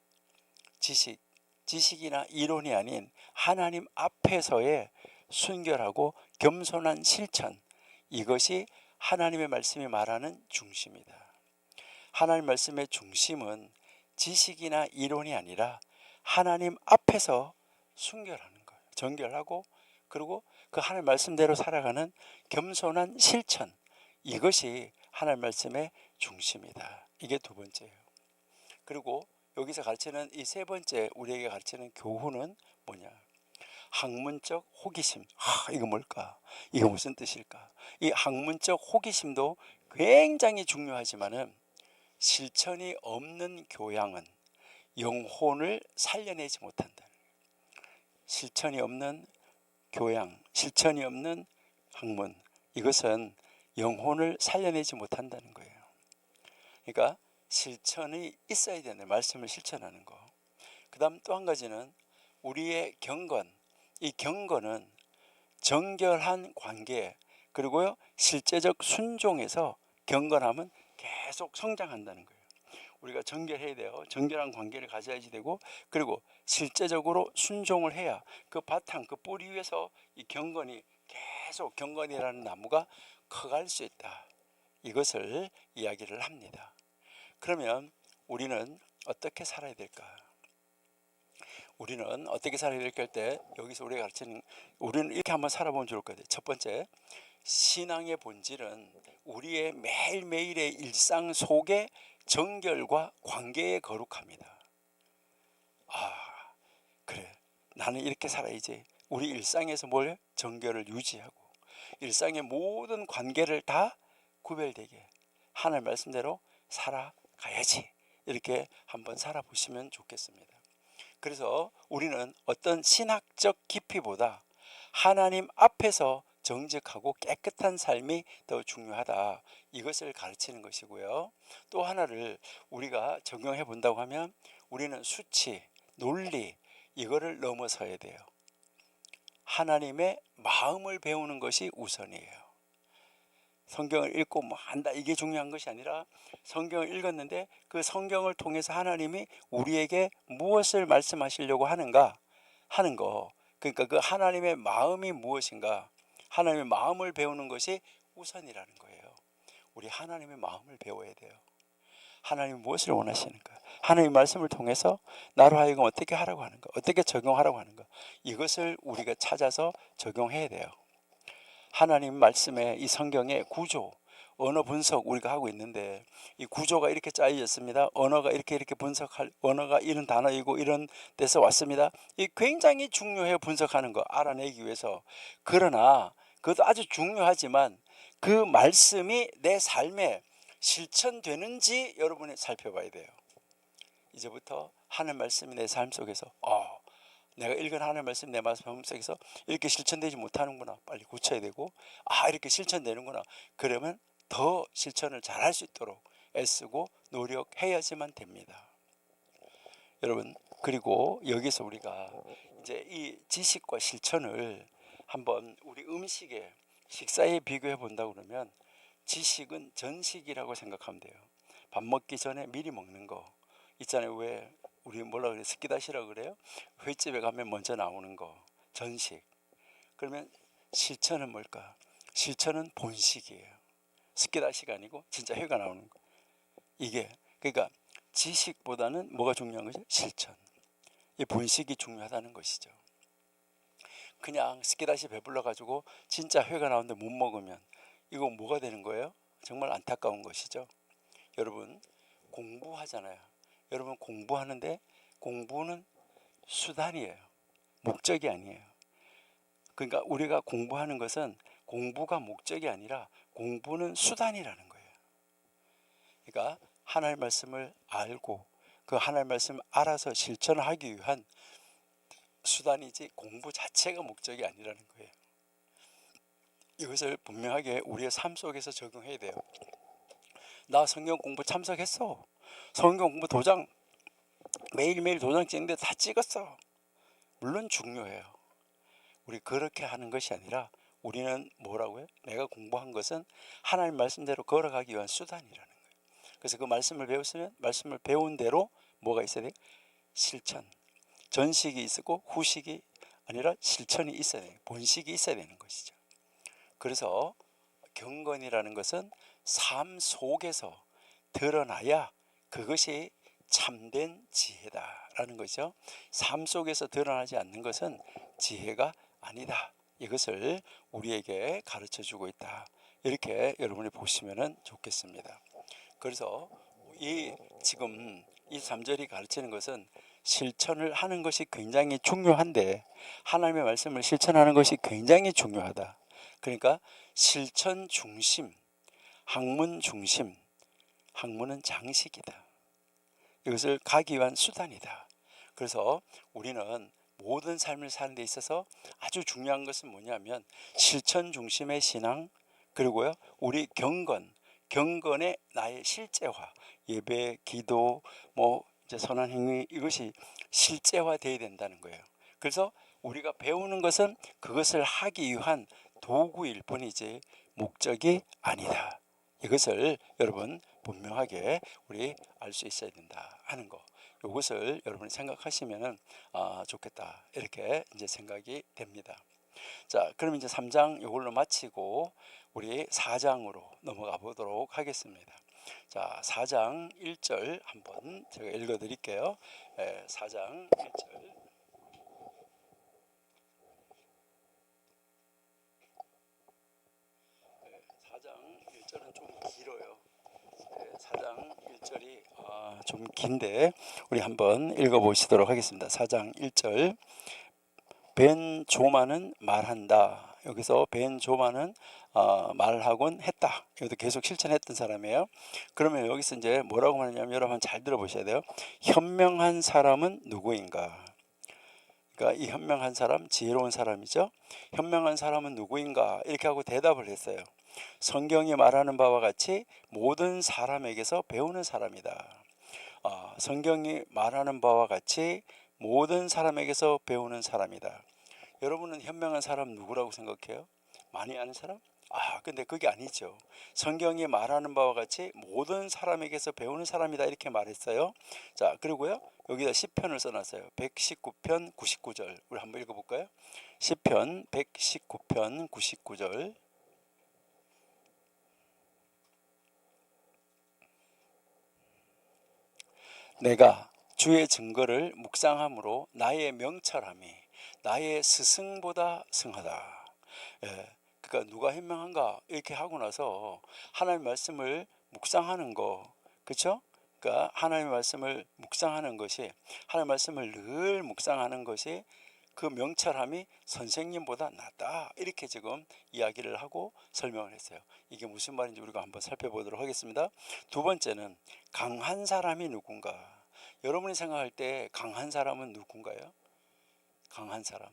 A: 지식이나 이론이 아닌 하나님 앞에서의 순결하고 겸손한 실천, 이것이 하나님의 말씀이 말하는 중심이다. 하나님 말씀의 중심은 지식이나 이론이 아니라 하나님 앞에서 순결하는 거예요. 정결하고, 그리고 그 하나님 말씀대로 살아가는 겸손한 실천, 이것이 하나님 말씀의 중심이다. 이게 두 번째예요. 그리고 여기서 가르치는 이 세 번째 우리에게 가르치는 교훈은 뭐냐? 학문적 호기심. 이거 뭘까? 이거 무슨 뜻일까? 이 학문적 호기심도 굉장히 중요하지만은 실천이 없는 교양은 영혼을 살려내지 못한다. 실천이 없는 교양, 실천이 없는 학문, 이것은 영혼을 살려내지 못한다는 거예요. 그러니까 실천이 있어야 되는 말씀을 실천하는 거. 그 다음 또 한 가지는 우리의 경건. 이 경건은 정결한 관계, 그리고요 실제적 순종에서 경건함은 계속 성장한다는 거예요. 우리가 정결해야 돼요. 정결한 관계를 가져야지 되고, 그리고 실제적으로 순종을 해야 그 바탕, 그 뿌리 위에서 이 경건이 계속, 경건이라는 나무가 커갈 수 있다. 이것을 이야기를 합니다. 그러면 우리는 어떻게 살아야 될까? 우리는 어떻게 살아야 될까 할 때 여기서 우리가 가르치는, 우리는 이렇게 한번 살아보면 좋을 것 같아요. 첫 번째, 신앙의 본질은 우리의 매일매일의 일상 속에 정결과 관계에 거룩합니다. 그래, 나는 이렇게 살아야지. 우리 일상에서 뭘? 정결을 유지하고 일상의 모든 관계를 다 구별되게 하나님 말씀대로 살아가야지. 이렇게 한번 살아보시면 좋겠습니다. 그래서 우리는 어떤 신학적 깊이보다 하나님 앞에서 정직하고 깨끗한 삶이 더 중요하다. 이것을 가르치는 것이고요. 또 하나를 우리가 적용해 본다고 하면 우리는 수치, 논리, 이거를 넘어서야 돼요. 하나님의 마음을 배우는 것이 우선이에요. 성경을 읽고 뭐 한다, 이게 중요한 것이 아니라 성경을 읽었는데 그 성경을 통해서 하나님이 우리에게 무엇을 말씀하시려고 하는가 하는 거. 그러니까 그 하나님의 마음이 무엇인가, 하나님의 마음을 배우는 것이 우선이라는 거예요. 우리 하나님의 마음을 배워야 돼요. 하나님이 무엇을 원하시는가, 하나님의 말씀을 통해서 나로 하여금 어떻게 하라고 하는가, 어떻게 적용하라고 하는가, 이것을 우리가 찾아서 적용해야 돼요. 하나님 말씀의 이 성경의 구조, 언어 분석 우리가 하고 있는데 이 구조가 이렇게 짜여졌습니다. 언어가 이렇게 분석할, 언어가 이런 단어이고 이런 데서 왔습니다. 이 굉장히 중요해요. 분석하는 거 알아내기 위해서. 그러나 그것도 아주 중요하지만 그 말씀이 내 삶에 실천되는지 여러분이 살펴봐야 돼요. 이제부터 하나님 말씀이 내 삶 속에서 내가 읽은 하나님 말씀 내 마음 속에서 이렇게 실천되지 못하는구나, 빨리 고쳐야 되고, 이렇게 실천되는구나, 그러면 더 실천을 잘할 수 있도록 애쓰고 노력해야지만 됩니다. 여러분, 그리고 여기서 우리가 이제 이 지식과 실천을 한번 우리 음식에, 식사에 비교해 본다고 그러면 지식은 전식이라고 생각하면 돼요. 밥 먹기 전에 미리 먹는 거 있잖아요. 왜 우리 뭐라 그래, 스키다시라고 그래요? 횟집에 가면 먼저 나오는 거, 전식. 그러면 실천은 뭘까? 실천은 본식이에요. 스키다시가 아니고 진짜 회가 나오는 거. 이게 그러니까 지식보다는 뭐가 중요한 거죠? 실천. 이 본식이 중요하다는 것이죠. 그냥 스키다시 배불러 가지고 진짜 회가 나오는데 못 먹으면 이거 뭐가 되는 거예요? 정말 안타까운 것이죠. 여러분, 공부하잖아요. 여러분, 공부하는데 공부는 수단이에요. 목적이 아니에요. 그러니까 우리가 공부하는 것은 공부가 목적이 아니라 공부는 수단이라는 거예요. 그러니까 하나님의 말씀을 알고 그 하나님의 말씀을 알아서 실천을 하기 위한 수단이지 공부 자체가 목적이 아니라는 거예요. 이것을 분명하게 우리의 삶 속에서 적용해야 돼요. 나 성경 공부 참석했어. 성경 공부 도장 매일매일 도장 찍는데 다 찍었어. 물론 중요해요. 우리 그렇게 하는 것이 아니라 우리는 뭐라고요? 내가 공부한 것은 하나님 말씀대로 걸어가기 위한 수단이라는 거예요. 그래서 그 말씀을 배웠으면 말씀을 배운 대로 뭐가 있어야 돼요? 실천. 전식이 있고 후식이 아니라 실천이 있어야 돼요. 본식이 있어야 되는 것이죠. 그래서 경건이라는 것은 삶 속에서 드러나야 그것이 참된 지혜다라는 거죠. 삶 속에서 드러나지 않는 것은 지혜가 아니다. 이것을 우리에게 가르쳐 주고 있다. 이렇게 여러분이 보시면 좋겠습니다. 그래서 지금 이 3절이 가르치는 것은 실천을 하는 것이 굉장히 중요한데, 하나님의 말씀을 실천하는 것이 굉장히 중요하다. 그러니까 실천 중심, 학문 중심. 학문은 장식이다. 이것을 가기 위한 수단이다. 그래서 우리는 모든 삶을 사는 데 있어서 아주 중요한 것은 뭐냐면 실천 중심의 신앙, 그리고요 우리 경건의 나의 실제화, 예배, 기도, 이제 선한 행위, 이것이 실제화되어야 된다는 거예요. 그래서 우리가 배우는 것은 그것을 하기 위한 도구일 뿐이지 목적이 아니다. 이것을 여러분 분명하게 우리 알 수 있어야 된다 하는 거, 이것을 여러분이 생각하시면 좋겠다, 이렇게 이제 생각이 됩니다. 자, 그럼 이제 3장 이걸로 마치고 우리 4장으로 넘어가 보도록 하겠습니다. 자, 4장 1절 한번 제가 읽어 드릴게요. 4장 1절. 4장 1절은 좀 길어요. 4장 1절이 좀 긴데 우리 한번 읽어 보시도록 하겠습니다. 4장 1절. 벤 조마는 말한다. 여기서 벤 조마는 말하곤 했다. 이것도 계속 실천했던 사람이에요. 그러면 여기서 이제 뭐라고 말하냐면, 여러분 잘 들어보셔야 돼요. 현명한 사람은 누구인가? 그러니까 이 현명한 사람, 지혜로운 사람이죠. 현명한 사람은 누구인가? 이렇게 하고 대답을 했어요. 성경이 말하는 바와 같이 모든 사람에게서 배우는 사람이다. 성경이 말하는 바와 같이 모든 사람에게서 배우는 사람이다. 여러분은 현명한 사람 누구라고 생각해요? 많이 아는 사람? 근데 그게 아니죠. 성경이 말하는 바와 같이 모든 사람에게서 배우는 사람이다, 이렇게 말했어요. 자, 그리고요 여기다 시편을 써놨어요. 119편 99절 우리 한번 읽어볼까요? 시편 119편 99절. 내가 주의 증거를 묵상함으로 나의 명철함이 나의 스승보다 승하다. 그러니까 누가 현명한가 이렇게 하고 나서 하나님의 말씀을 묵상하는 거, 그렇죠? 그러니까 하나님의 말씀을 묵상하는 것이, 하나님의 말씀을 늘 묵상하는 것이 그 명철함이 선생님보다 낫다, 이렇게 지금 이야기를 하고 설명을 했어요. 이게 무슨 말인지 우리가 한번 살펴보도록 하겠습니다. 두 번째는 강한 사람이 누군가. 여러분이 생각할 때 강한 사람은 누군가요? 강한 사람,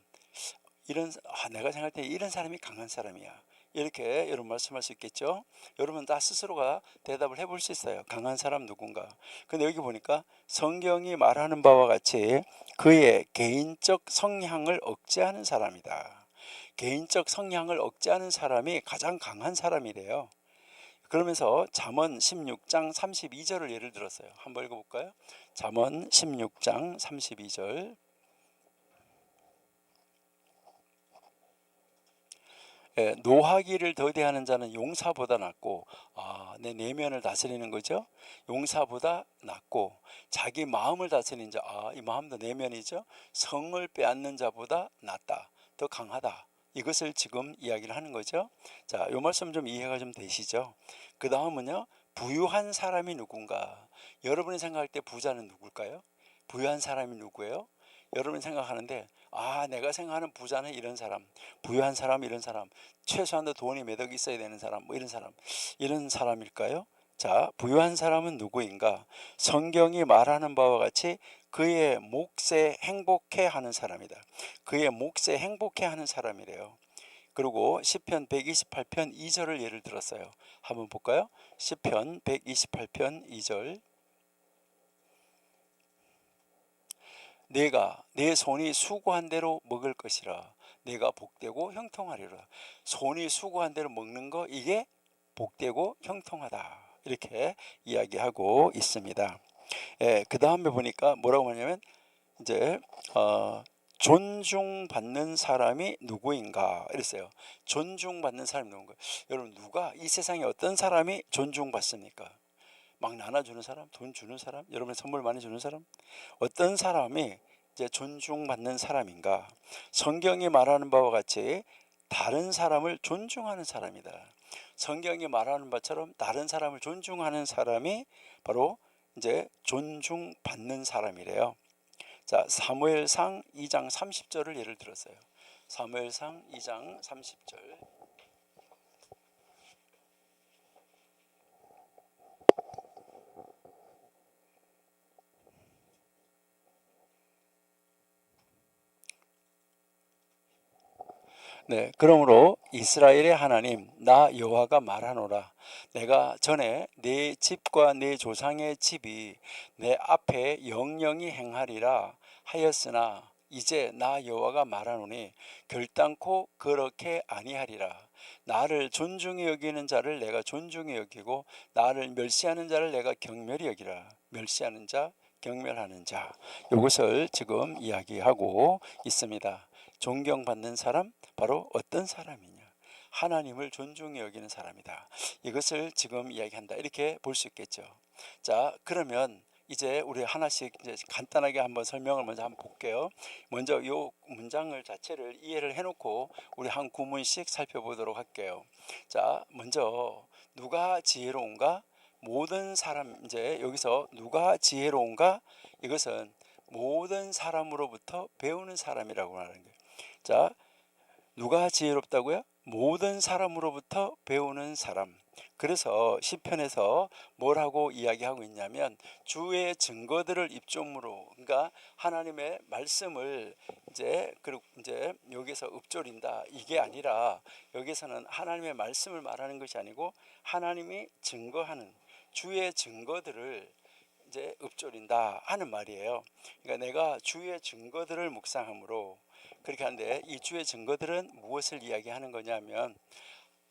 A: 내가 생각할 때 이런 사람이 강한 사람이야, 이렇게 여러분 말씀할 수 있겠죠? 여러분 다 스스로가 대답을 해볼 수 있어요. 강한 사람 누군가. 근데 여기 보니까 성경이 말하는 바와 같이 그의 개인적 성향을 억제하는 사람이다. 개인적 성향을 억제하는 사람이 가장 강한 사람이래요. 그러면서 잠언 16장 32절을 예를 들었어요. 한번 읽어볼까요? 잠언 16장 32절. 노하기를 더디하는 자는 용사보다 낫고, 내 내면을 다스리는 거죠. 용사보다 낫고, 자기 마음을 다스리는 자, 이 마음도 내면이죠. 성을 빼앗는 자보다 낫다, 더 강하다. 이것을 지금 이야기를 하는 거죠. 자, 이 말씀 좀 이해가 좀 되시죠? 그 다음은요, 부유한 사람이 누군가. 여러분이 생각할 때 부자는 누굴까요? 부유한 사람이 누구예요? 여러분이 생각하는데, 내가 생각하는 부자는 이런 사람, 부유한 사람 이런 사람, 최소한도 돈이 몇 억 있어야 되는 사람, 이런 사람일까요? 자, 부유한 사람은 누구인가? 성경이 말하는 바와 같이 그의 몫에 행복해 하는 사람이다. 그의 몫에 행복해 하는 사람이래요. 그리고 시편 128편 2절을 예를 들었어요. 한번 볼까요? 시편 128편 2절. 내가 내 손이 수고한 대로 먹을 것이라. 내가 복되고 형통하리라. 손이 수고한 대로 먹는 거, 이게 복되고 형통하다, 이렇게 이야기하고 있습니다. 그 다음에 보니까 뭐라고 하냐면, 이제 존중받는 사람이 누구인가 이랬어요. 존중받는 사람이 누군가. 여러분, 누가 이 세상에 어떤 사람이 존중받습니까? 막 나눠주는 사람, 돈 주는 사람, 여러분 선물 많이 주는 사람, 어떤 사람이 이제 존중받는 사람인가? 성경이 말하는 바와 같이 다른 사람을 존중하는 사람이다. 성경이 말하는 바처럼 다른 사람을 존중하는 사람이 바로 이제 존중받는 사람이래요. 자, 사무엘상 2장 30절을 예를 들었어요. 사무엘상 2장 30절. 네, 그러므로 이스라엘의 하나님 나 여호와가 말하노라. 내가 전에 네 집과 네 조상의 집이 내 앞에 영영히 행하리라 하였으나 이제 나 여호와가 말하노니 결단코 그렇게 아니하리라. 나를 존중히 여기는 자를 내가 존중히 여기고 나를 멸시하는 자를 내가 경멸히 여기라. 멸시하는 자, 경멸하는 자, 이것을 지금 이야기하고 있습니다. 존경받는 사람, 바로 어떤 사람이냐? 하나님을 존중히 여기는 사람이다. 이것을 지금 이야기한다. 이렇게 볼 수 있겠죠. 자, 그러면 이제 우리 하나씩 이제 간단하게 한번 설명을 먼저 한번 볼게요. 먼저 이 문장을 자체를 이해를 해놓고 우리 한 구문씩 살펴보도록 할게요. 자, 먼저 누가 지혜로운가? 모든 사람, 이제 여기서 누가 지혜로운가? 이것은 모든 사람으로부터 배우는 사람이라고 하는 거예요. 자, 누가 지혜롭다고요? 모든 사람으로부터 배우는 사람. 그래서 시편에서 뭐라고 이야기하고 있냐면 주의 증거들을 입좀으로, 그러니까 하나님의 말씀을 이제 여기서 읊조린다, 이게 아니라 여기서는 하나님의 말씀을 말하는 것이 아니고 하나님이 증거하는 주의 증거들을 이제 읊조린다 하는 말이에요. 그러니까 내가 주의 증거들을 묵상함으로, 그렇게 하는데 이 주의 증거들은 무엇을 이야기하는 거냐면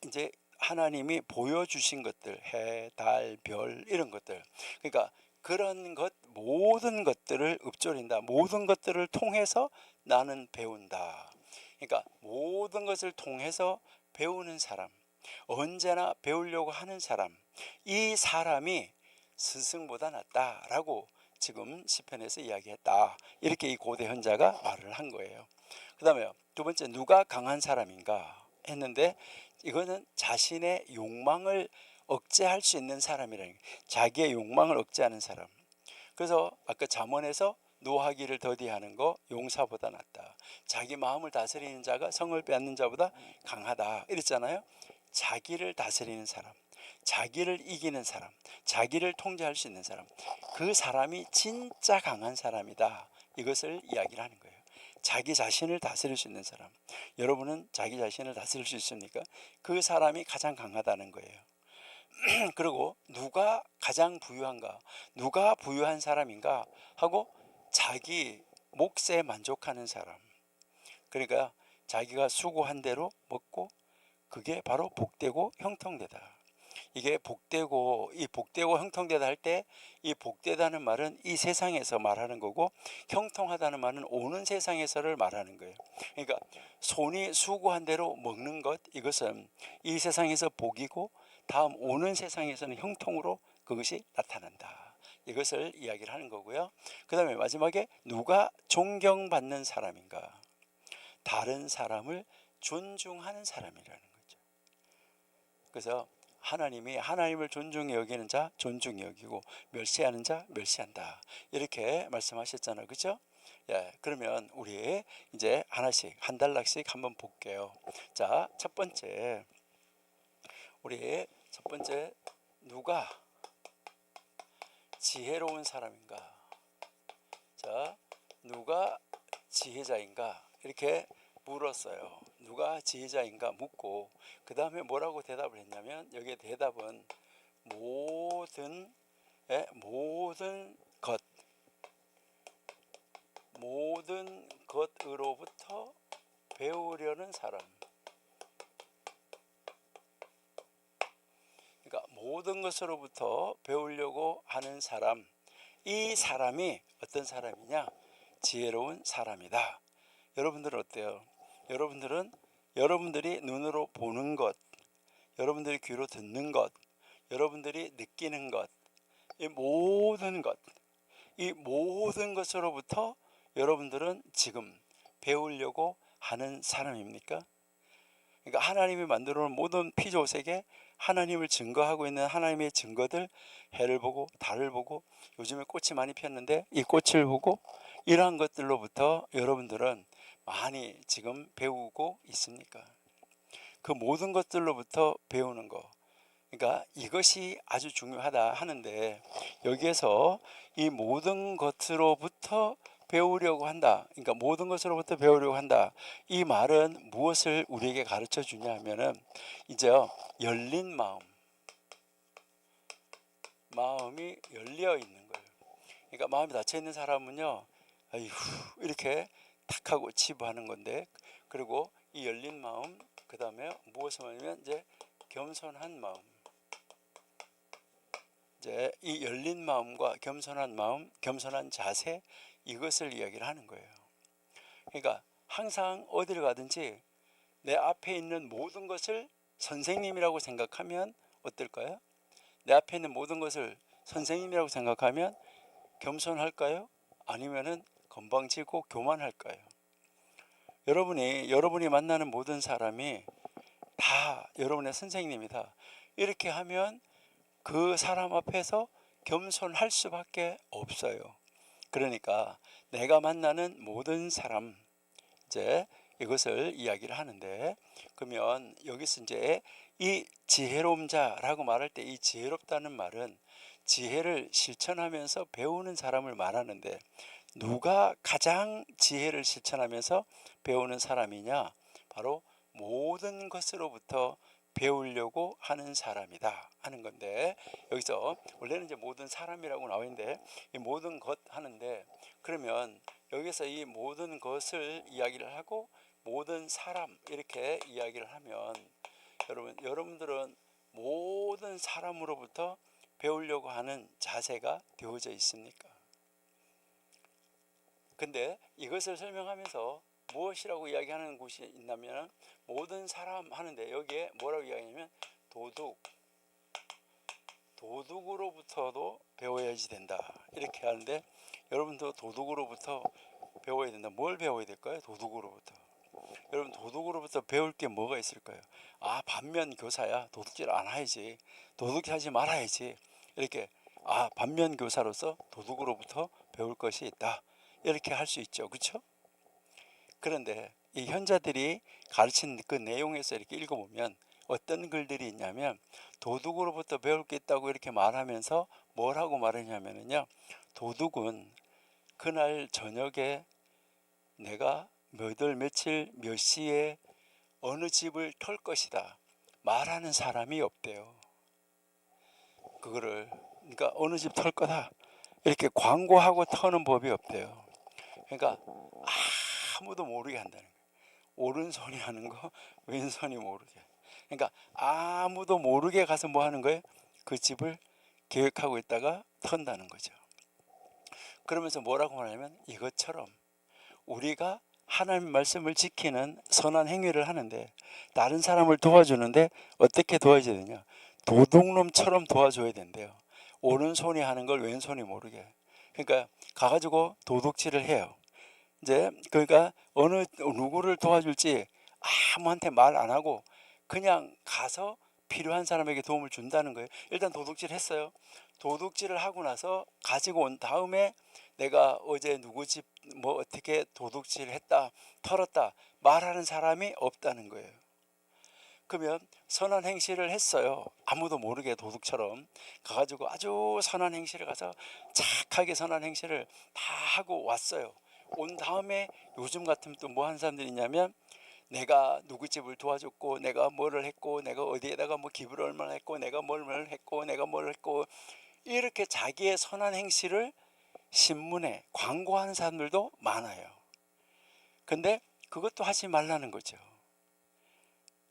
A: 이제 하나님이 보여주신 것들, 해, 달, 별 이런 것들, 그러니까 그런 것 모든 것들을 읊조린다. 모든 것들을 통해서 나는 배운다. 그러니까 모든 것을 통해서 배우는 사람, 언제나 배우려고 하는 사람, 이 사람이 스승보다 낫다라고 지금 시편에서 이야기했다. 이렇게 이 고대 현자가 말을 한 거예요. 그 다음에 두 번째, 누가 강한 사람인가 했는데 이거는 자신의 욕망을 억제할 수 있는 사람이라는 거예요. 자기의 욕망을 억제하는 사람. 그래서 아까 잠언에서 노하기를 더디하는 거 용사보다 낫다. 자기 마음을 다스리는 자가 성을 빼앗는 자보다 강하다 이랬잖아요. 자기를 다스리는 사람, 자기를 이기는 사람, 자기를 통제할 수 있는 사람, 그 사람이 진짜 강한 사람이다. 이것을 이야기를 하는 거예요. 자기 자신을 다스릴 수 있는 사람. 여러분은 자기 자신을 다스릴 수 있습니까? 그 사람이 가장 강하다는 거예요. 그리고 누가 가장 부유한가? 누가 부유한 사람인가? 하고 자기 몫에 만족하는 사람. 그러니까 자기가 수고한 대로 먹고 그게 바로 복되고 형통되다. 이게 복되고, 이 복되고 형통되다 할 때 이 복되다는 말은 이 세상에서 말하는 거고 형통하다는 말은 오는 세상에서를 말하는 거예요. 그러니까 손이 수고한 대로 먹는 것, 이것은 이 세상에서 복이고 다음 오는 세상에서는 형통으로 그것이 나타난다. 이것을 이야기를 하는 거고요. 그 다음에 마지막에 누가 존경받는 사람인가? 다른 사람을 존중하는 사람이라는 거죠. 그래서 하나님이 하나님을 존중히 여기는 자 존중히 여기고 멸시하는 자 멸시한다. 이렇게 말씀하셨잖아요. 그렇죠? 예, 그러면 우리 이제 하나씩 한 단락씩 한번 볼게요. 자, 첫 번째, 우리 첫 번째, 누가 지혜로운 사람인가? 자, 누가 지혜자인가? 이렇게 물었어요. 누가 지혜자인가 묻고 그 다음에 뭐라고 대답을 했냐면 여기에 대답은 모든 것으로부터 배우려는 사람. 그러니까 모든 것으로부터 배우려고 하는 사람. 이 사람이 어떤 사람이냐? 지혜로운 사람이다. 여러분들은 어때요? 여러분들은 여러분들이 눈으로 보는 것, 여러분들이 귀로 듣는 것, 여러분들이 느끼는 것, 이 모든 것, 이 모든 것으로부터 여러분들은 지금 배우려고 하는 사람입니까? 그러니까 하나님이 만들어 놓은 모든 피조세계, 하나님을 증거하고 있는 하나님의 증거들, 해를 보고 달을 보고, 요즘에 꽃이 많이 피었는데 이 꽃을 보고, 이러한 것들로부터 여러분들은 많이 지금 배우고 있습니까? 그 모든 것들로부터 배우는 거, 그러니까 이것이 아주 중요하다 하는데, 여기에서 이 모든 것으로부터 배우려고 한다, 그러니까 모든 것으로부터 배우려고 한다, 이 말은 무엇을 우리에게 가르쳐 주냐 하면은, 이제 열린 마음이 열려 있는 거예요. 그러니까 마음이 닫혀 있는 사람은요, 아이후 이렇게 탁 하고 치부하는 건데, 그리고 이 열린 마음, 그 다음에 무엇을 말하면 이제 겸손한 마음, 이제 이 열린 마음과 겸손한 마음, 겸손한 자세, 이것을 이야기를 하는 거예요. 그러니까 항상 어디를 가든지 내 앞에 있는 모든 것을 선생님이라고 생각하면 어떨까요? 내 앞에 있는 모든 것을 선생님이라고 생각하면 겸손할까요? 아니면은 건방지고 교만할까요? 여러분이 만나는 모든 사람이 다 여러분의 선생님이다, 이렇게 하면 그 사람 앞에서 겸손할 수밖에 없어요. 그러니까 내가 만나는 모든 사람, 이제 이것을 이야기를 하는데, 그러면 여기서 이제 이 지혜로운 자라고 말할 때, 이 지혜롭다는 말은 지혜를 실천하면서 배우는 사람을 말하는데, 누가 가장 지혜를 실천하면서 배우는 사람이냐? 바로 모든 것으로부터 배우려고 하는 사람이다 하는 건데, 여기서 원래는 이제 모든 사람이라고 나와 있는데 이 모든 것 하는데, 그러면 여기서 이 모든 것을 이야기를 하고 모든 사람 이렇게 이야기를 하면, 여러분들은 모든 사람으로부터 배우려고 하는 자세가 되어져 있습니까? 근데 이것을 설명하면서 무엇이라고 이야기하는 곳이 있냐면, 모든 사람 하는데 여기에 뭐라고 이야기하냐면 도둑으로부터도 배워야지 된다 이렇게 하는데, 여러분도 도둑으로부터 배워야 된다. 뭘 배워야 될까요? 도둑으로부터. 여러분, 도둑으로부터 배울 게 뭐가 있을까요? 아, 반면 교사야, 도둑질 안 해야지, 도둑질하지 말아야지, 이렇게, 아, 반면 교사로서 도둑으로부터 배울 것이 있다, 이렇게 할 수 있죠. 그렇죠? 그런데 이 현자들이 가르친 그 내용에서 이렇게 읽어보면 어떤 글들이 있냐면, 도둑으로부터 배울 게 있다고 이렇게 말하면서 뭐라고 말하냐면요, 도둑은 그날 저녁에 내가 몇 월 며칠 몇 시에 어느 집을 털 것이다 말하는 사람이 없대요. 그거를, 그러니까 어느 집 털 거다 이렇게 광고하고 터는 법이 없대요. 그러니까 아무도 모르게 한다는 거예요. 오른손이 하는 거 왼손이 모르게. 그러니까 아무도 모르게 가서 뭐 하는 거예요? 그 집을 계획하고 있다가 턴다는 거죠. 그러면서 뭐라고 말하냐면, 이것처럼 우리가 하나님 말씀을 지키는 선한 행위를 하는데, 다른 사람을 도와주는데 어떻게 도와줘야 되냐? 도둑놈처럼 도와줘야 된대요. 오른손이 하는 걸 왼손이 모르게. 그러니까 가가지고 도둑질을 해요. 이제 그러니까 어느 누구를 도와줄지 아무한테 말 안 하고 그냥 가서 필요한 사람에게 도움을 준다는 거예요. 일단 도둑질 했어요. 도둑질을 하고 나서 가지고 온 다음에 내가 어제 누구 집 뭐 어떻게 도둑질 했다, 털었다 말하는 사람이 없다는 거예요. 그러면 선한 행실을 했어요. 아무도 모르게 도둑처럼 가가지고 아주 선한 행실을 가서 착하게 선한 행실을 다 하고 왔어요. 온 다음에 요즘 같으면 또 뭐 하는 사람들이 있냐면, 내가 누구 집을 도와줬고 내가 뭐를 했고 내가 어디에다가 뭐 기부를 얼마나 했고 내가 뭘 했고 내가 뭘 했고, 이렇게 자기의 선한 행실을 신문에 광고하는 사람들도 많아요. 근데 그것도 하지 말라는 거죠.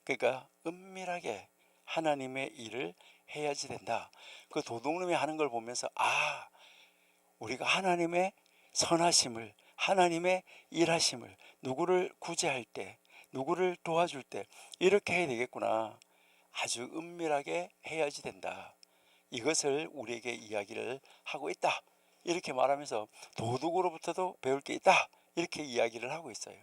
A: 그러니까 은밀하게 하나님의 일을 해야지 된다. 그 도둑놈이 하는 걸 보면서, 아, 우리가 하나님의 선하심을, 하나님의 일하심을, 누구를 구제할 때, 누구를 도와줄 때 이렇게 해야 되겠구나, 아주 은밀하게 해야지 된다, 이것을 우리에게 이야기를 하고 있다. 이렇게 말하면서 도둑으로부터도 배울 게 있다. 이렇게 이야기를 하고 있어요.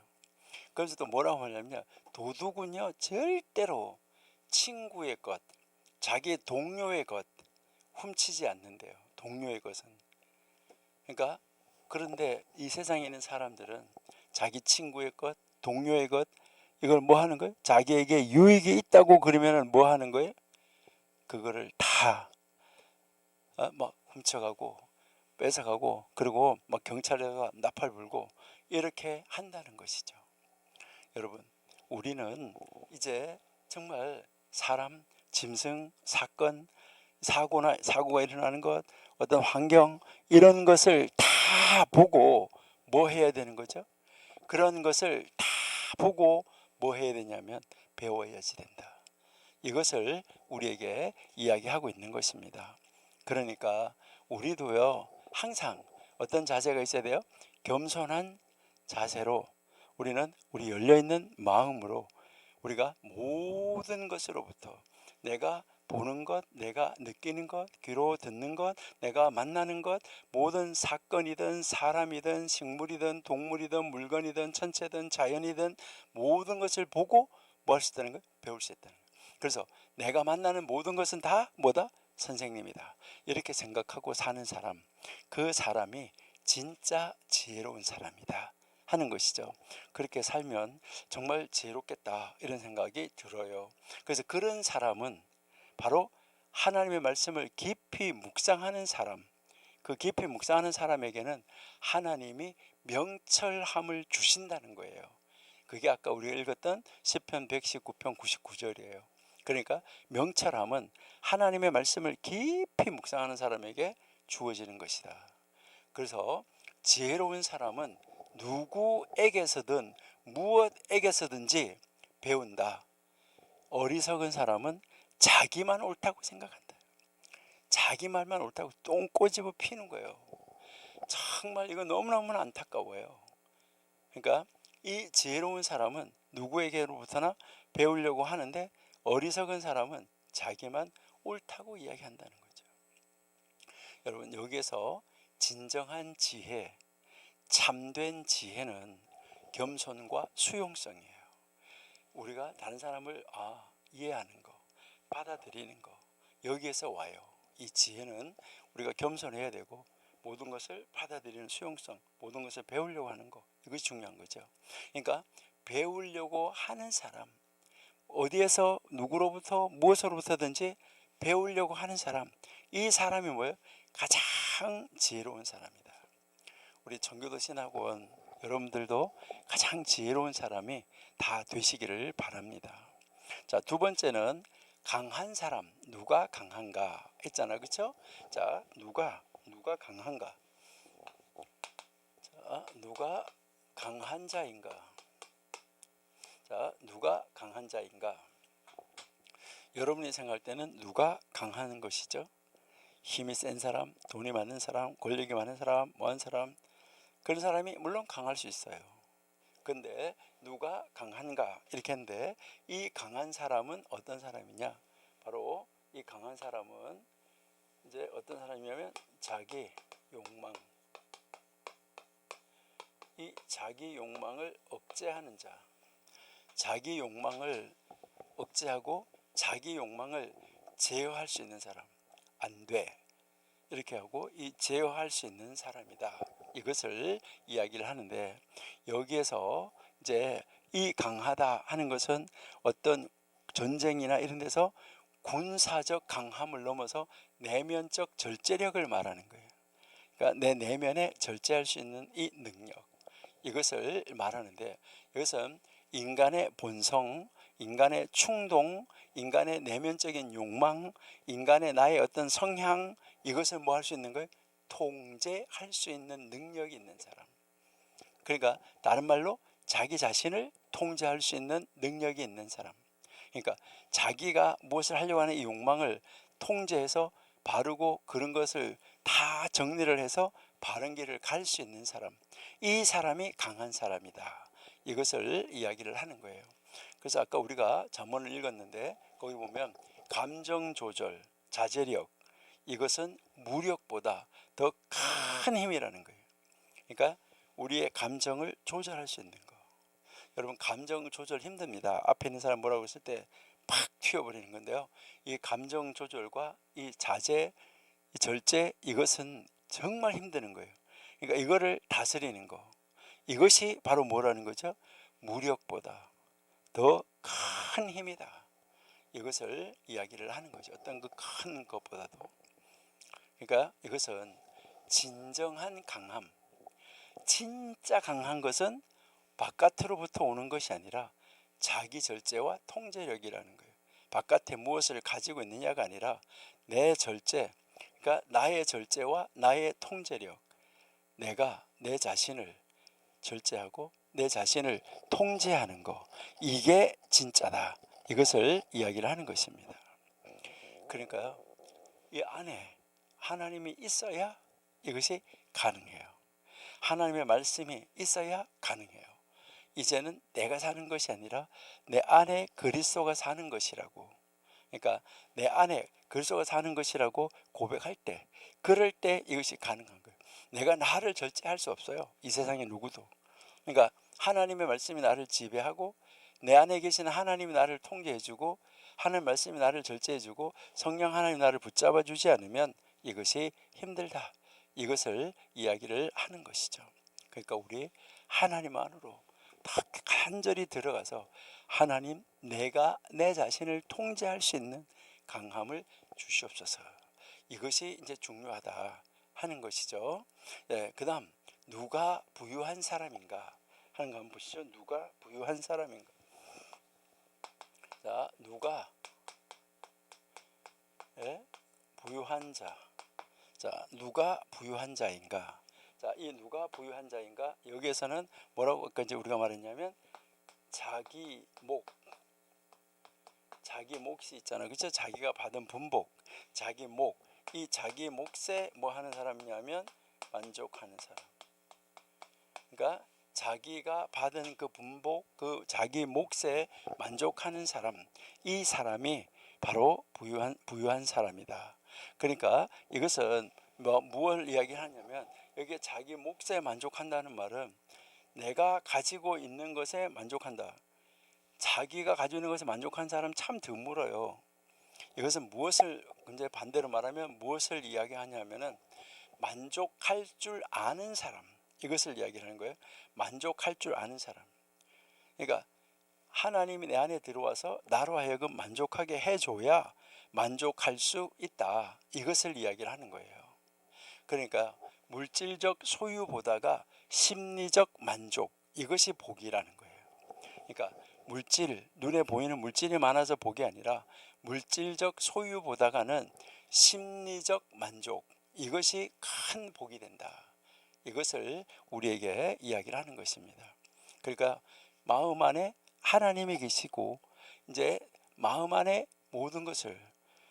A: 그래서 또 뭐라고 하냐면요. 도둑은요 절대로 친구의 것, 자기 동료의 것 훔치지 않는데요. 동료의 것은. 그러니까 그런데 이 세상에 있는 사람들은 자기 친구의 것, 동료의 것 이걸 뭐 하는 거예요? 자기에게 유익이 있다고 그러면은 뭐 하는 거예요? 그거를 다 막 훔쳐가고 뺏어가고 그리고 막 경찰에다가 나팔 불고 이렇게 한다는 것이죠. 여러분, 우리는 이제 정말 사람, 짐승, 사건, 사고가 일어나는 것, 어떤 환경 이런 것을 다 보고 뭐 해야 되는 거죠? 그런 것을 다 보고 뭐 해야 되냐면 배워야지 된다. 이것을 우리에게 이야기하고 있는 것입니다. 그러니까 우리도요 항상 어떤 자세가 있어야 돼요? 겸손한 자세로 우리는 우리 열려있는 마음으로 우리가 모든 것으로부터 내가 보는 것, 내가 느끼는 것, 귀로 듣는 것, 내가 만나는 것, 모든 사건이든 사람이든 식물이든 동물이든 물건이든 천체든 자연이든 모든 것을 보고 뭐 할 수 있다는 거예요? 배울 수 있다는 거예요. 그래서 내가 만나는 모든 것은 다 뭐다? 선생님이다. 이렇게 생각하고 사는 사람, 그 사람이 진짜 지혜로운 사람이다 하는 것이죠. 그렇게 살면 정말 지혜롭겠다 이런 생각이 들어요. 그래서 그런 사람은 바로 하나님의 말씀을 깊이 묵상하는 사람, 그 깊이 묵상하는 사람에게는 하나님이 명철함을 주신다는 거예요. 그게 아까 우리가 읽었던 시편 119편 99절이에요. 그러니까 명철함은 하나님의 말씀을 깊이 묵상하는 사람에게 주어지는 것이다. 그래서 지혜로운 사람은 누구에게서든 무엇에게서든지 배운다. 어리석은 사람은 자기만 옳다고 생각한다. 자기 말만 옳다고 똥꼬집어 피는 거예요. 정말 이거 너무너무 안타까워요. 그러니까 이 지혜로운 사람은 누구에게로부터나 배우려고 하는데 어리석은 사람은 자기만 옳다고 이야기한다는 거죠. 여러분, 여기에서 진정한 지혜, 참된 지혜는 겸손과 수용성이에요. 우리가 다른 사람을 이해하는 거, 받아들이는 거, 여기에서 와요. 이 지혜는 우리가 겸손해야 되고 모든 것을 받아들이는 수용성, 모든 것을 배우려고 하는 거, 이것이 중요한 거죠. 그러니까 배우려고 하는 사람, 어디에서 누구로부터 무엇으로부터든지 배우려고 하는 사람, 이 사람이 뭐예요? 가장 지혜로운 사람이다. 우리 청교도 신학원 여러분들도 가장 지혜로운 사람이 다 되시기를 바랍니다. 자, 두 번째는 강한 사람, 누가 강한가 했잖아, 그렇죠? 자, 누가 강한가? 자, 누가 강한 자인가? 자, 누가 강한 자인가? 여러분이 생각할 때는 누가 강한 것이죠? 힘이 센 사람, 돈이 많은 사람, 권력이 많은 사람, 뭐한 사람, 그런 사람이 물론 강할 수 있어요. 근데 누가 강한가 이렇게 했는데 이 강한 사람은 어떤 사람이냐? 바로 이 강한 사람은 이제 어떤 사람이냐면 자기 욕망, 이 자기 욕망을 억제하는 자, 자기 욕망을 억제하고 자기 욕망을 제어할 수 있는 사람, 안 돼. 이렇게 하고 이 제어할 수 있는 사람이다. 이것을 이야기를 하는데 여기에서 이제 이 강하다 하는 것은 어떤 전쟁이나 이런 데서 군사적 강함을 넘어서 내면적 절제력을 말하는 거예요. 그러니까 내 내면에 절제할 수 있는 이 능력, 이것을 말하는데 이것은 인간의 본성, 인간의 충동, 인간의 내면적인 욕망, 인간의 나의 어떤 성향, 이것을 뭐 할 수 있는 거예요? 통제할 수 있는 능력이 있는 사람. 그러니까 다른 말로 자기 자신을 통제할 수 있는 능력이 있는 사람. 그러니까 자기가 무엇을 하려고 하는 이 욕망을 통제해서 바르고 그런 것을 다 정리를 해서 바른 길을 갈 수 있는 사람, 이 사람이 강한 사람이다. 이것을 이야기를 하는 거예요. 그래서 아까 우리가 잠언을 읽었는데 거기 보면 감정 조절, 자제력, 이것은 무력보다 더 큰 힘이라는 거예요. 그러니까 우리의 감정을 조절할 수 있는 거. 여러분, 감정 조절 힘듭니다. 앞에 있는 사람 뭐라고 했을 때 팍 튀어버리는 건데요. 이 감정 조절과 이 자제, 이 절제, 이것은 정말 힘드는 거예요. 그러니까 이거를 다스리는 거, 이것이 바로 뭐라는 거죠? 무력보다 더 큰 힘이다. 이것을 이야기를 하는 거죠. 어떤 그 큰 것보다도. 그러니까 이것은 진정한 강함, 진짜 강한 것은 바깥으로부터 오는 것이 아니라 자기 절제와 통제력이라는 거예요. 바깥에 무엇을 가지고 있느냐가 아니라 내 절제, 그러니까 나의 절제와 나의 통제력, 내가 내 자신을 절제하고 내 자신을 통제하는 거, 이게 진짜다. 이것을 이야기를 하는 것입니다. 그러니까요, 이 안에 하나님이 있어야 이것이 가능해요. 하나님의 말씀이 있어야 가능해요. 이제는 내가 사는 것이 아니라 내 안에 그리스도가 사는 것이라고. 그러니까 내 안에 그리스도가 사는 것이라고 고백할 때, 그럴 때 이것이 가능한 거예요. 내가 나를 절제할 수 없어요. 이 세상에 누구도. 그러니까 하나님의 말씀이 나를 지배하고 내 안에 계신 하나님이 나를 통제해주고 하나님의 말씀이 나를 절제해주고 성령 하나님이 나를 붙잡아 주지 않으면 이것이 힘들다. 이것을 이야기를 하는 것이죠. 그러니까 우리 하나님 안으로 딱 간절히 들어가서 하나님, 내가 내 자신을 통제할 수 있는 강함을 주시옵소서. 이것이 이제 중요하다 하는 것이죠. 네, 그 다음 누가 부유한 사람인가 하는 거 한번 보시죠. 누가 부유한 사람인가. 자, 누가 부유한 자. 자, 누가 부유한 자인가. 자, 이 누가 부유한 자인가, 여기에서는 뭐라고 이제 우리가 말했냐면 자기 몫, 자기 몫이 있잖아요. 그렇죠? 자기가 받은 분복, 자기 몫, 이 자기 몫에 뭐 하는 사람이냐면 만족하는 사람. 그러니까 자기가 받은 그 분복, 그 자기 몫에 만족하는 사람, 이 사람이 바로 부유한 사람이다. 그러니까 이것은 무엇을 이야기하냐면, 여기에 자기 몫에 만족한다는 말은 내가 가지고 있는 것에 만족한다. 자기가 가지고 있는 것에 만족한 사람 참 드물어요. 이것은 무엇을, 이제 반대로 말하면 무엇을 이야기하냐면은 만족할 줄 아는 사람, 이것을 이야기하는 거예요. 만족할 줄 아는 사람. 그러니까 하나님이 내 안에 들어와서 나로 하여금 만족하게 해줘야 만족할 수 있다. 이것을 이야기를 하는 거예요. 그러니까 물질적 소유보다가 심리적 만족, 이것이 복이라는 거예요. 그러니까 물질, 눈에 보이는 물질이 많아서 복이 아니라 물질적 소유보다가는 심리적 만족, 이것이 큰 복이 된다. 이것을 우리에게 이야기를 하는 것입니다. 그러니까 마음 안에 하나님이 계시고 이제 마음 안에 모든 것을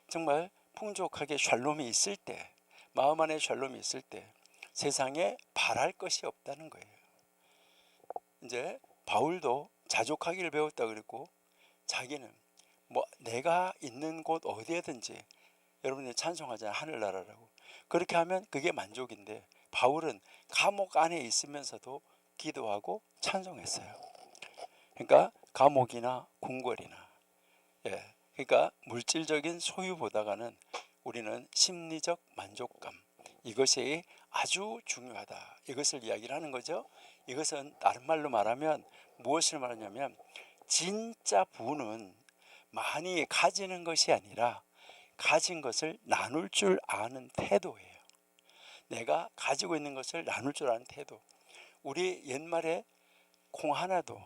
A: 정말 풍족하게 샬롬이 있을 때, 마음 안에 샬롬이 있을 때 세상에 바랄 것이 없다는 거예요. 이제 바울도 자족하기를 배웠다 그랬고, 자기는 뭐 내가 있는 곳 어디에든지, 여러분들이 찬송하잖아요. 하늘나라라고. 그렇게 하면 그게 만족인데, 바울은 감옥 안에 있으면서도 기도하고 찬송했어요. 그러니까 감옥이나 궁궐이나, 그러니까 물질적인 소유보다가는 우리는 심리적 만족감, 이것이 아주 중요하다. 이것을 이야기를 하는 거죠. 이것은 다른 말로 말하면 무엇을 말하냐면, 진짜 부는 많이 가지는 것이 아니라 가진 것을 나눌 줄 아는 태도예요. 내가 가지고 있는 것을 나눌 줄 아는 태도. 우리 옛말에 콩 하나도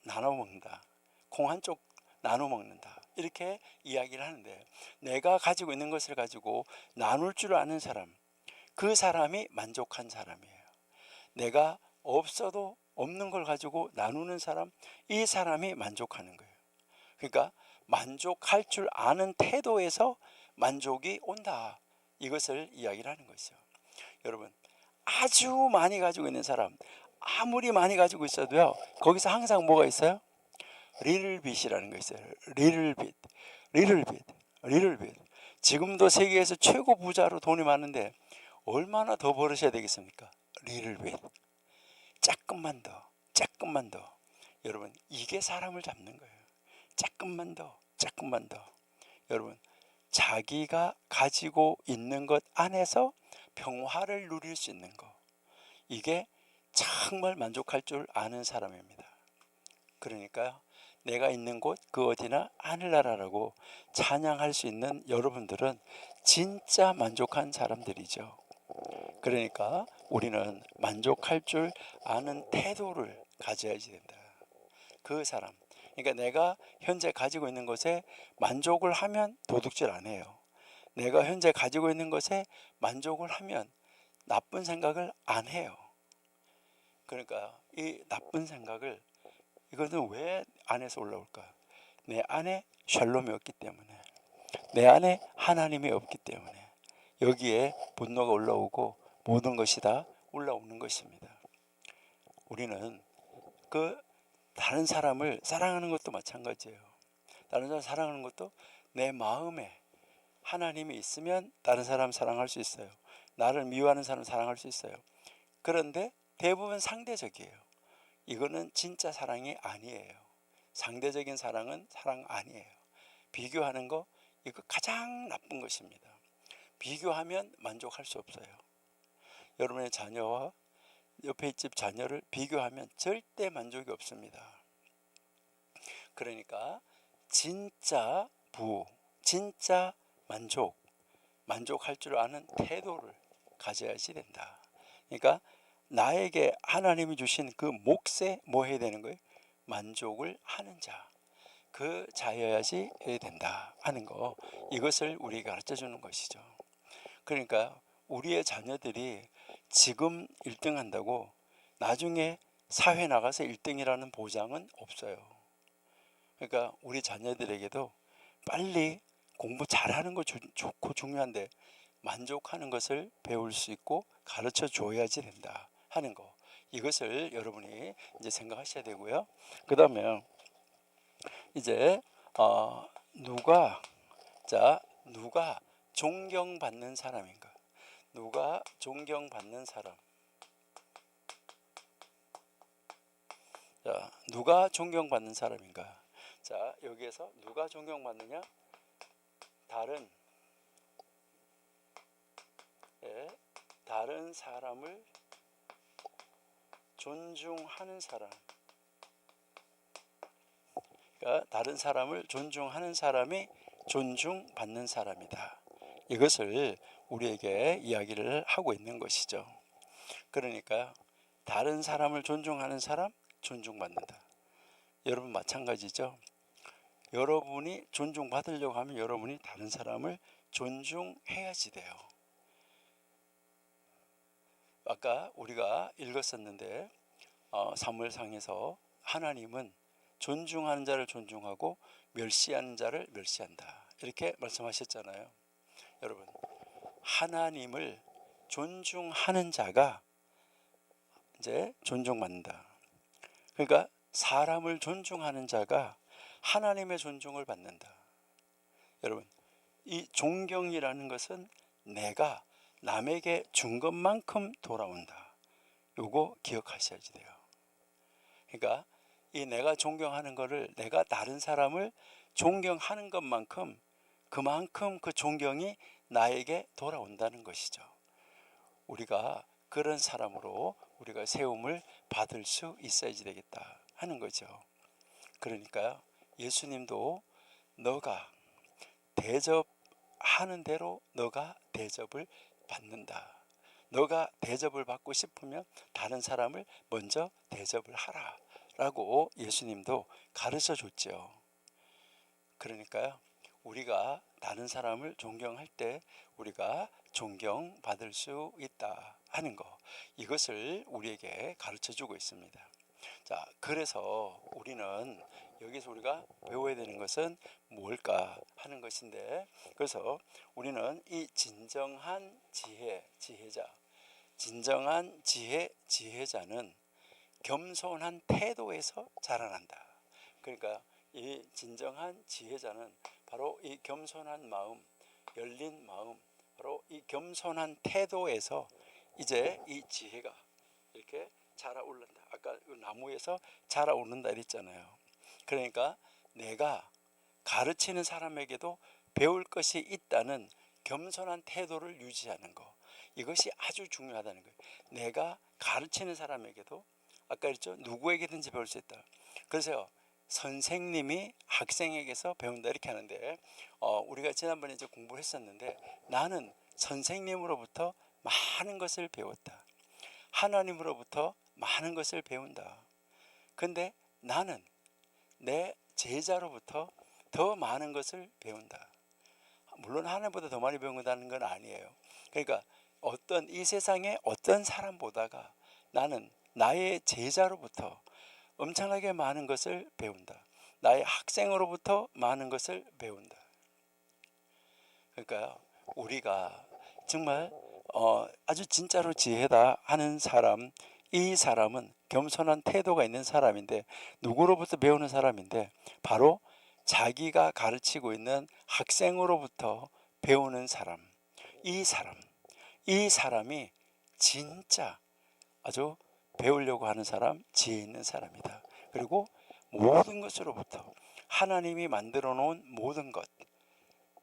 A: 나눠 먹는다, 콩 한쪽 나눠 먹는다, 이렇게 이야기를 하는데, 내가 가지고 있는 것을 가지고 나눌 줄 아는 사람, 그 사람이 만족한 사람이에요. 내가 없어도 없는 걸 가지고 나누는 사람, 이 사람이 만족하는 거예요. 그러니까 만족할 줄 아는 태도에서 만족이 온다. 이것을 이야기를 하는 것이죠. 여러분, 아주 많이 가지고 있는 사람, 아무리 많이 가지고 있어도요, 거기서 항상 뭐가 있어요? little bit이라는 거 있어요. little bit, little bit, little bit. 지금도 세계에서 최고 부자로 돈이 많은데 얼마나 더 벌으셔야 되겠습니까? little bit. 조금만 더, 조금만 더. 여러분, 이게 사람을 잡는 거예요. 조금만 더, 조금만 더. 여러분, 자기가 가지고 있는 것 안에서 평화를 누릴 수 있는 거, 이게 정말 만족할 줄 아는 사람입니다. 그러니까요, 내가 있는 곳 그 어디나 하늘나라라고 찬양할 수 있는 여러분들은 진짜 만족한 사람들이죠. 그러니까 우리는 만족할 줄 아는 태도를 가져야지 된다. 그 사람, 그러니까 내가 현재 가지고 있는 것에 만족을 하면 도둑질 안 해요. 내가 현재 가지고 있는 것에 만족을 하면 나쁜 생각을 안 해요. 그러니까 이 나쁜 생각을, 이것은 왜 안에서 올라올까? 내 안에 샬롬이 없기 때문에, 내 안에 하나님이 없기 때문에 여기에 분노가 올라오고 모든 것이 다 올라오는 것입니다. 우리는 그 다른 사람을 사랑하는 것도 마찬가지예요. 다른 사람 사랑하는 것도 내 마음에 하나님이 있으면 다른 사람 사랑할 수 있어요. 나를 미워하는 사람 사랑할 수 있어요. 그런데 대부분 상대적이에요. 이거는 진짜 사랑이 아니에요. 상대적인 사랑은 사랑 아니에요. 비교하는 거, 이거 가장 나쁜 것입니다. 비교하면 만족할 수 없어요. 여러분의 자녀와 옆에 집 자녀를 비교하면 절대 만족이 없습니다. 그러니까 진짜 진짜 만족할 줄 아는 태도를 가져야지 된다. 그러니까 나에게 하나님이 주신 그 몫에 뭐 해야 되는 거예요? 만족을 하는 자, 그 자여야지 해야 된다 하는 거, 이것을 우리에게 가르쳐 주는 것이죠. 그러니까 우리의 자녀들이 지금 1등 한다고 나중에 사회 나가서 1등이라는 보장은 없어요. 그러니까 우리 자녀들에게도 빨리 공부 잘하는 거 좋고 중요한데 만족하는 것을 배울 수 있고 가르쳐 줘야지 된다 하는 거, 이것을 여러분이 이제 생각하셔야 되고요. 그 다음에 이제 누가 존경받는 사람인가? 누가 존경받는 사람? 자, 누가 존경받는 사람인가? 자, 여기에서 누가 존경받느냐? 다른 사람을 존중하는 사람. 그러니까 다른 사람을 존중하는 사람이 존중받는 사람이다. 이것을 우리에게 이야기를 하고 있는 것이죠. 그러니까 다른 사람을 존중하는 사람, 존중받는다. 여러분 마찬가지죠. 여러분이 존중받으려고 하면 여러분이 다른 사람을 존중해야지 돼요. 아까 우리가 읽었었는데 사무엘상에서 하나님은 존중하는 자를 존중하고 멸시하는 자를 멸시한다, 이렇게 말씀하셨잖아요. 여러분, 하나님을 존중하는 자가 이제 존중받는다. 그러니까 사람을 존중하는 자가 하나님의 존중을 받는다. 여러분, 이 존경이라는 것은 내가 남에게 준 것만큼 돌아온다. 요거 기억하셔야지 돼요. 그러니까 이 내가 존경하는 거를, 내가 다른 사람을 존경하는 것만큼 그만큼 그 존경이 나에게 돌아온다는 것이죠. 우리가 그런 사람으로 우리가 세움을 받을 수 있어야지 되겠다 하는 거죠. 그러니까 예수님도 너가 대접하는 대로 너가 대접을 받는다. 너가 대접을 받고 싶으면 다른 사람을 먼저 대접을 하라 라고 예수님도 가르쳐 줬죠. 그러니까요, 우리가 다른 사람을 존경할 때 우리가 존경받을 수 있다 하는 거, 이것을 우리에게 가르쳐 주고 있습니다. 자, 그래서 우리는 여기서 우리가 배워야 되는 것은 뭘까 하는 것인데, 그래서 우리는 이 진정한 진정한 지혜자는 겸손한 태도에서 자라난다. 그러니까 이 진정한 지혜자는 바로 이 겸손한 마음, 열린 마음, 바로 이 겸손한 태도에서 이제 이 지혜가 이렇게 자라오른다. 아까 그 나무에서 자라오른다 이랬잖아요. 그러니까 내가 가르치는 사람에게도 배울 것이 있다는 겸손한 태도를 유지하는 거, 이것이 아주 중요하다는 거예요. 내가 가르치는 사람에게도, 아까 그랬죠, 누구에게든지 배울 수 있다. 그래서 선생님이 학생에게서 배운다 이렇게 하는데, 우리가 지난번에 이제 공부를 했었는데, 나는 선생님으로부터 많은 것을 배웠다. 하나님으로부터 많은 것을 배운다. 근데 나는 내 제자로부터 더 많은 것을 배운다. 물론 하나님보다 더 많이 배운다는 건 아니에요. 그러니까 어떤 이 세상의 어떤 사람보다가 나는 나의 제자로부터 엄청나게 많은 것을 배운다. 나의 학생으로부터 많은 것을 배운다. 그러니까 우리가 정말 아주 진짜로 지혜다 하는 사람, 이 사람은 겸손한 태도가 있는 사람인데, 누구로부터 배우는 사람인데, 바로 자기가 가르치고 있는 학생으로부터 배우는 사람. 이 사람이 진짜 아주 배우려고 하는 사람, 지혜 있는 사람이다. 그리고 모든 것으로부터, 하나님이 만들어 놓은 모든 것,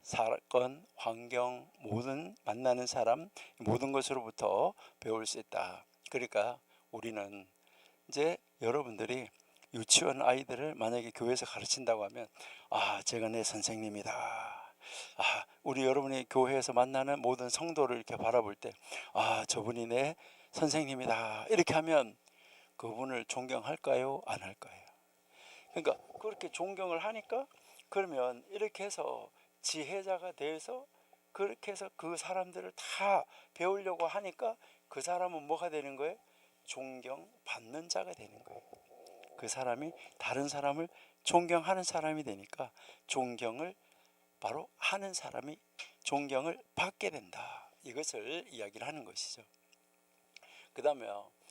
A: 사건, 환경, 모든 만나는 사람, 모든 것으로부터 배울 수 있다. 그러니까 우리는 이제 여러분들이 유치원 아이들을 만약에 교회에서 가르친다고 하면, 제가 내 선생님이다. 우리 여러분이 교회에서 만나는 모든 성도를 이렇게 바라볼 때, 저분이 내 선생님이다. 이렇게 하면 그분을 존경할까요? 안 할까요? 그러니까 그렇게 존경을 하니까, 그러면 이렇게 해서 지혜자가 돼서 그렇게 해서 그 사람들을 다 배우려고 하니까 그 사람은 뭐가 되는 거예요? 존경받는 자가 되는 거예요. 그 사람이 다른 사람을 존경하는 사람이 되니까, 존경을 바로 하는 사람이 존경을 받게 된다. 이것을 이야기를 하는 것이죠. 그 다음에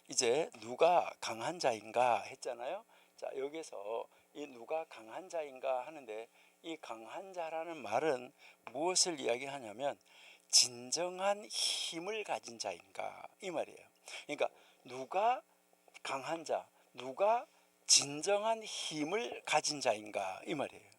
A: 이제 누가 강한 자인가 했잖아요. 자, 여기서 이 누가 강한 자인가 하는데, 이 강한 자라는 말은 무엇을 이야기하냐면 진정한 힘을 가진 자인가 이 말이에요. 그러니까 누가 강한 자, 누가 진정한 힘을 가진 자인가 이 말이에요.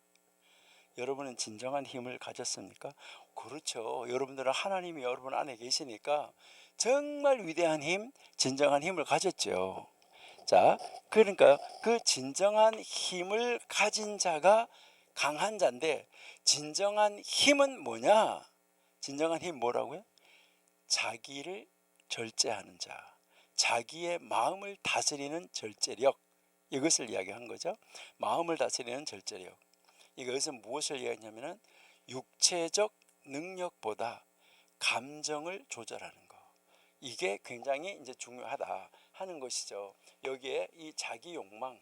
A: 여러분은 진정한 힘을 가졌습니까? 그렇죠. 여러분들은 하나님이 여러분 안에 계시니까 정말 위대한 힘, 진정한 힘을 가졌죠. 자, 그러니까 그 진정한 힘을 가진 자가 강한 자인데, 진정한 힘은 뭐냐? 진정한 힘 뭐라고요? 자기를 절제하는 자, 자기의 마음을 다스리는 절제력, 이것을 이야기한 거죠. 마음을 다스리는 절제력. 이것은 무엇을 이야기하냐면 육체적 능력보다 감정을 조절하는 거, 이게 굉장히 이제 중요하다 하는 것이죠. 여기에 이 자기 욕망,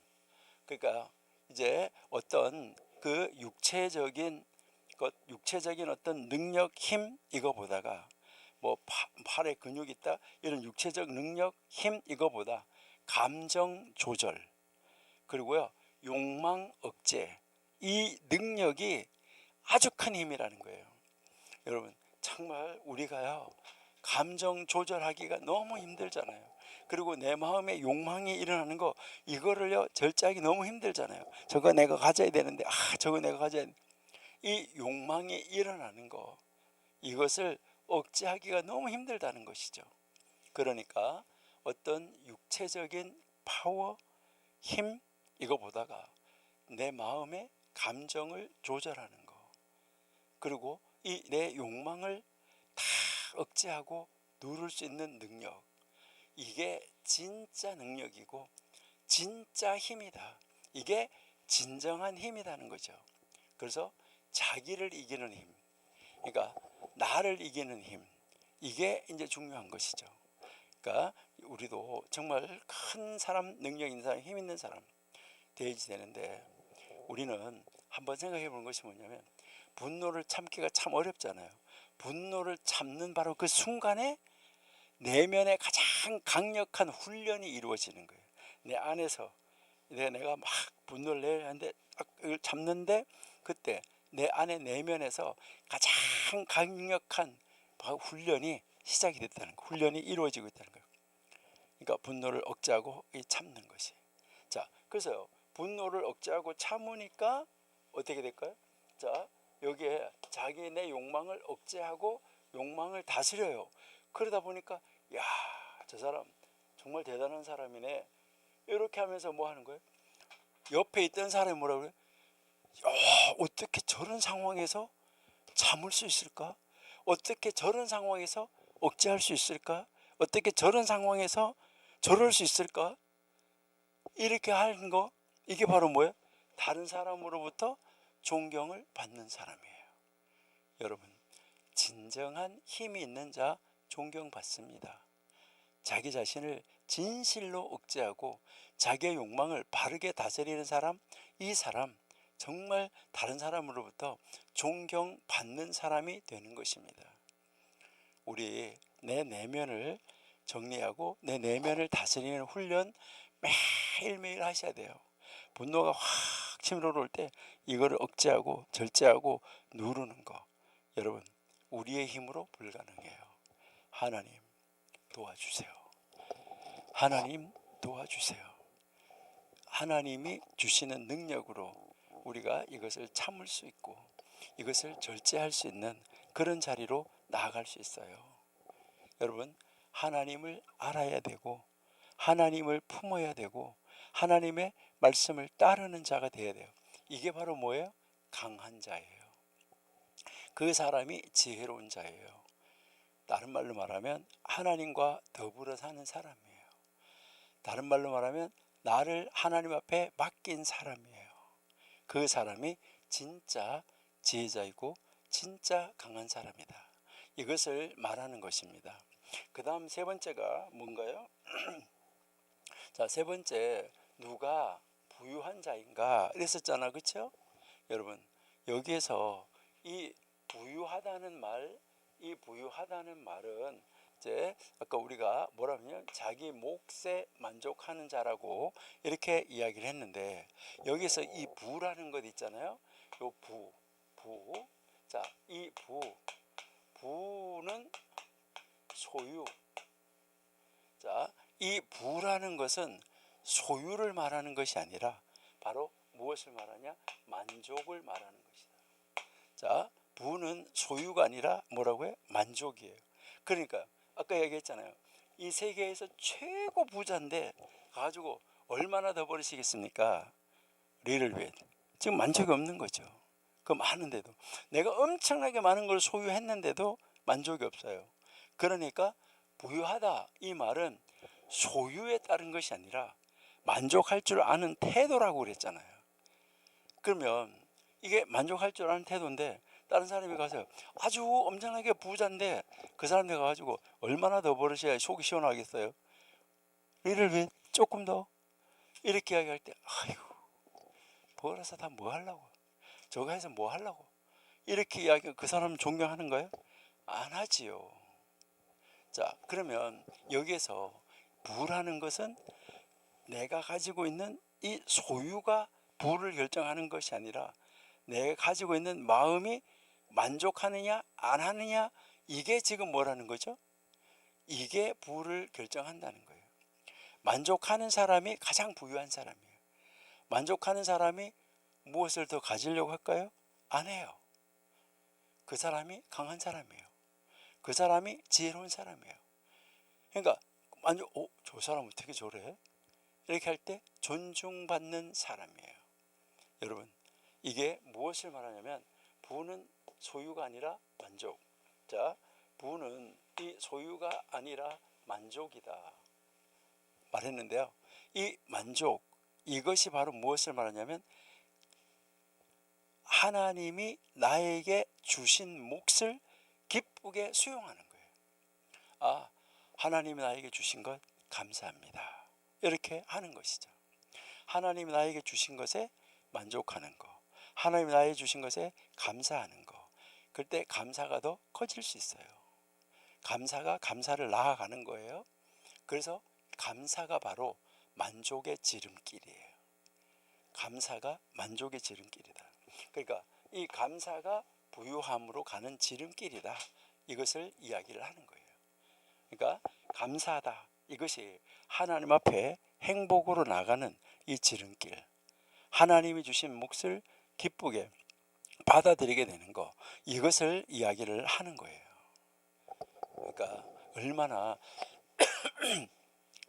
A: 그러니까 이제 어떤 그 육체적인 것, 육체적인 어떤 능력, 힘, 이거보다가 뭐 팔에 근육이 있다 이런 육체적 능력, 힘, 이거보다 감정 조절, 그리고요 욕망 억제, 이 능력이 아주 큰 힘이라는 거예요. 여러분 정말 우리가요 감정 조절하기가 너무 힘들잖아요. 그리고 내 마음에 욕망이 일어나는 거, 이거를요 절제하기 너무 힘들잖아요. 저거 내가 가져야 되는데, 저거 내가 가져야 되는데, 이 욕망이 일어나는 거, 이것을 억제하기가 너무 힘들다는 것이죠. 그러니까 어떤 육체적인 파워, 힘, 이거보다가 내 마음의 감정을 조절하는 거, 그리고 이 내 욕망을 다 억제하고 누를 수 있는 능력, 이게 진짜 능력이고 진짜 힘이다. 이게 진정한 힘이라는 거죠. 그래서 자기를 이기는 힘, 그러니까 나를 이기는 힘, 이게 이제 중요한 것이죠. 그러니까 우리도 정말 큰 사람, 능력 있는 사람, 힘 있는 사람 되어야 되는데, 우리는 한번 생각해 보는 것이 뭐냐면, 분노를 참기가 참 어렵잖아요. 분노를 참는 바로 그 순간에 내면에 가장 강력한 훈련이 이루어지는 거예요. 내 안에서 내가 막 분노를 내야 하는데 딱 이걸 참는데, 그때 내 안에 내면에서 가장 강력한 훈련이 시작이 됐다는 거, 훈련이 이루어지고 있다는 거예요. 그러니까 분노를 억제하고 참는 것이. 자, 그래서 분노를 억제하고 참으니까 어떻게 될까요? 자, 여기에 자기 내 욕망을 억제하고 욕망을 다스려요. 그러다 보니까 야, 저 사람 정말 대단한 사람이네. 이렇게 하면서 뭐 하는 거예요? 옆에 있던 사람이 뭐라고 그래요? 어떻게 저런 상황에서 참을 수 있을까? 어떻게 저런 상황에서 억제할 수 있을까? 어떻게 저런 상황에서 저럴 수 있을까? 이렇게 하는 거, 이게 바로 뭐예요? 다른 사람으로부터 존경을 받는 사람이에요. 여러분, 진정한 힘이 있는 자 존경받습니다. 자기 자신을 진실로 억제하고 자기의 욕망을 바르게 다스리는 사람, 이 사람 정말 다른 사람으로부터 존경받는 사람이 되는 것입니다. 우리 내 내면을 정리하고 내 내면을 다스리는 훈련 매일매일 하셔야 돼요. 분노가 확 치밀어올 때 이거를 억제하고 절제하고 누르는 거, 여러분 우리의 힘으로 불가능해요. 하나님 도와주세요. 하나님 도와주세요. 하나님이 주시는 능력으로 우리가 이것을 참을 수 있고 이것을 절제할 수 있는 그런 자리로 나아갈 수 있어요. 여러분, 하나님을 알아야 되고 하나님을 품어야 되고 하나님의 말씀을 따르는 자가 되어야 돼요. 이게 바로 뭐예요? 강한 자예요. 그 사람이 지혜로운 자예요. 다른 말로 말하면 하나님과 더불어 사는 사람이에요. 다른 말로 말하면 나를 하나님 앞에 맡긴 사람이에요. 그 사람이 진짜 지혜자이고 진짜 강한 사람이다. 이것을 말하는 것입니다. 그 다음 세 번째가 뭔가요? 자, 세 번째, 누가 부유한 자인가 이랬었잖아, 그렇죠? 여러분, 여기에서 이 부유하다는 말, 이 부유하다는 말은 이제 아까 우리가 뭐라면 자기 몫에 만족하는 자라고 이렇게 이야기를 했는데, 여기서 이 부라는 것 있잖아요. 요 부. 자, 이 부는 소유. 자, 이 부라는 것은 소유를 말하는 것이 아니라 바로 무엇을 말하냐? 만족을 말하는 것이다. 자, 부는 소유가 아니라 뭐라고요? 만족이에요. 그러니까 아까 얘기했잖아요. 이 세계에서 최고 부자인데 가지고 얼마나 더 버리시겠습니까? 리를 윗. 지금 만족이 없는 거죠. 그 많은데도 내가 엄청나게 많은 걸 소유했는데도 만족이 없어요. 그러니까 부유하다 이 말은 소유에 따른 것이 아니라 만족할 줄 아는 태도라고 그랬잖아요. 그러면 이게 만족할 줄 아는 태도인데 다른 사람이 가서 아주 엄청나게 부자인데 그 사람한테 가가지고 얼마나 더 벌으셔야 속이 시원하겠어요? 이를 왜 조금 더 이렇게 이야기할 때 아유 벌어서 다 뭐 하려고, 저거 해서 뭐 하려고, 이렇게 이야기, 그 사람 존경하는 거예요? 안 하지요. 자, 그러면 여기에서 부라는 것은 내가 가지고 있는 이 소유가 부를 결정하는 것이 아니라 내가 가지고 있는 마음이 만족하느냐 안 하느냐, 이게 지금 뭐라는 거죠? 이게 부를 결정한다는 거예요. 만족하는 사람이 가장 부유한 사람이에요. 만족하는 사람이 무엇을 더 가지려고 할까요? 안 해요. 그 사람이 강한 사람이에요. 그 사람이 지혜로운 사람이에요. 그러니까 저 사람 어떻게 저래? 이렇게 할 때 존중받는 사람이에요. 여러분, 이게 무엇을 말하냐면 부는 소유가 아니라 만족. 자, 부는 이 소유가 아니라 만족이다 말했는데요. 이 만족, 이것이 바로 무엇을 말하냐면 하나님이 나에게 주신 몫을 기쁘게 수용하는 거예요. 아, 하나님이 나에게 주신 것 감사합니다. 이렇게 하는 것이죠. 하나님이 나에게 주신 것에 만족하는 거, 하나님이 나에게 주신 것에 감사하는 거, 그때 감사가 더 커질 수 있어요. 감사가 감사를 나아가는 거예요. 그래서 감사가 바로 만족의 지름길이에요. 감사가 만족의 지름길이다. 그러니까 이 감사가 부유함으로 가는 지름길이다. 이것을 이야기를 하는 거예요. 그러니까 감사하다. 이것이 하나님 앞에 행복으로 나가는 이 지름길. 하나님이 주신 몫을 기쁘게 받아들이게 되는 거. 이것을 이야기를 하는 거예요. 그러니까 얼마나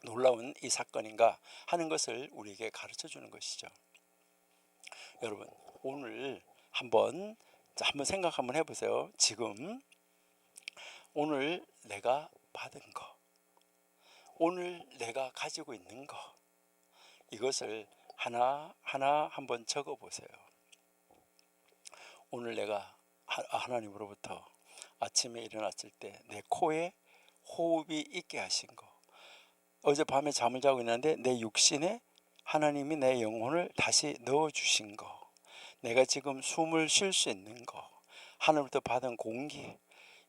A: 놀라운 이 사건인가 하는 것을 우리에게 가르쳐 주는 것이죠. 여러분, 오늘 한번 생각 한번 해보세요. 지금 오늘 내가 받은 거, 오늘 내가 가지고 있는 거, 이것을 하나하나 한번 적어 보세요. 오늘 내가 하나님으로부터 아침에 일어났을 때 내 코에 호흡이 있게 하신 거, 어젯밤에 잠을 자고 있는데 내 육신에 하나님이 내 영혼을 다시 넣어주신 거, 내가 지금 숨을 쉴 수 있는 거, 하늘부터 받은 공기,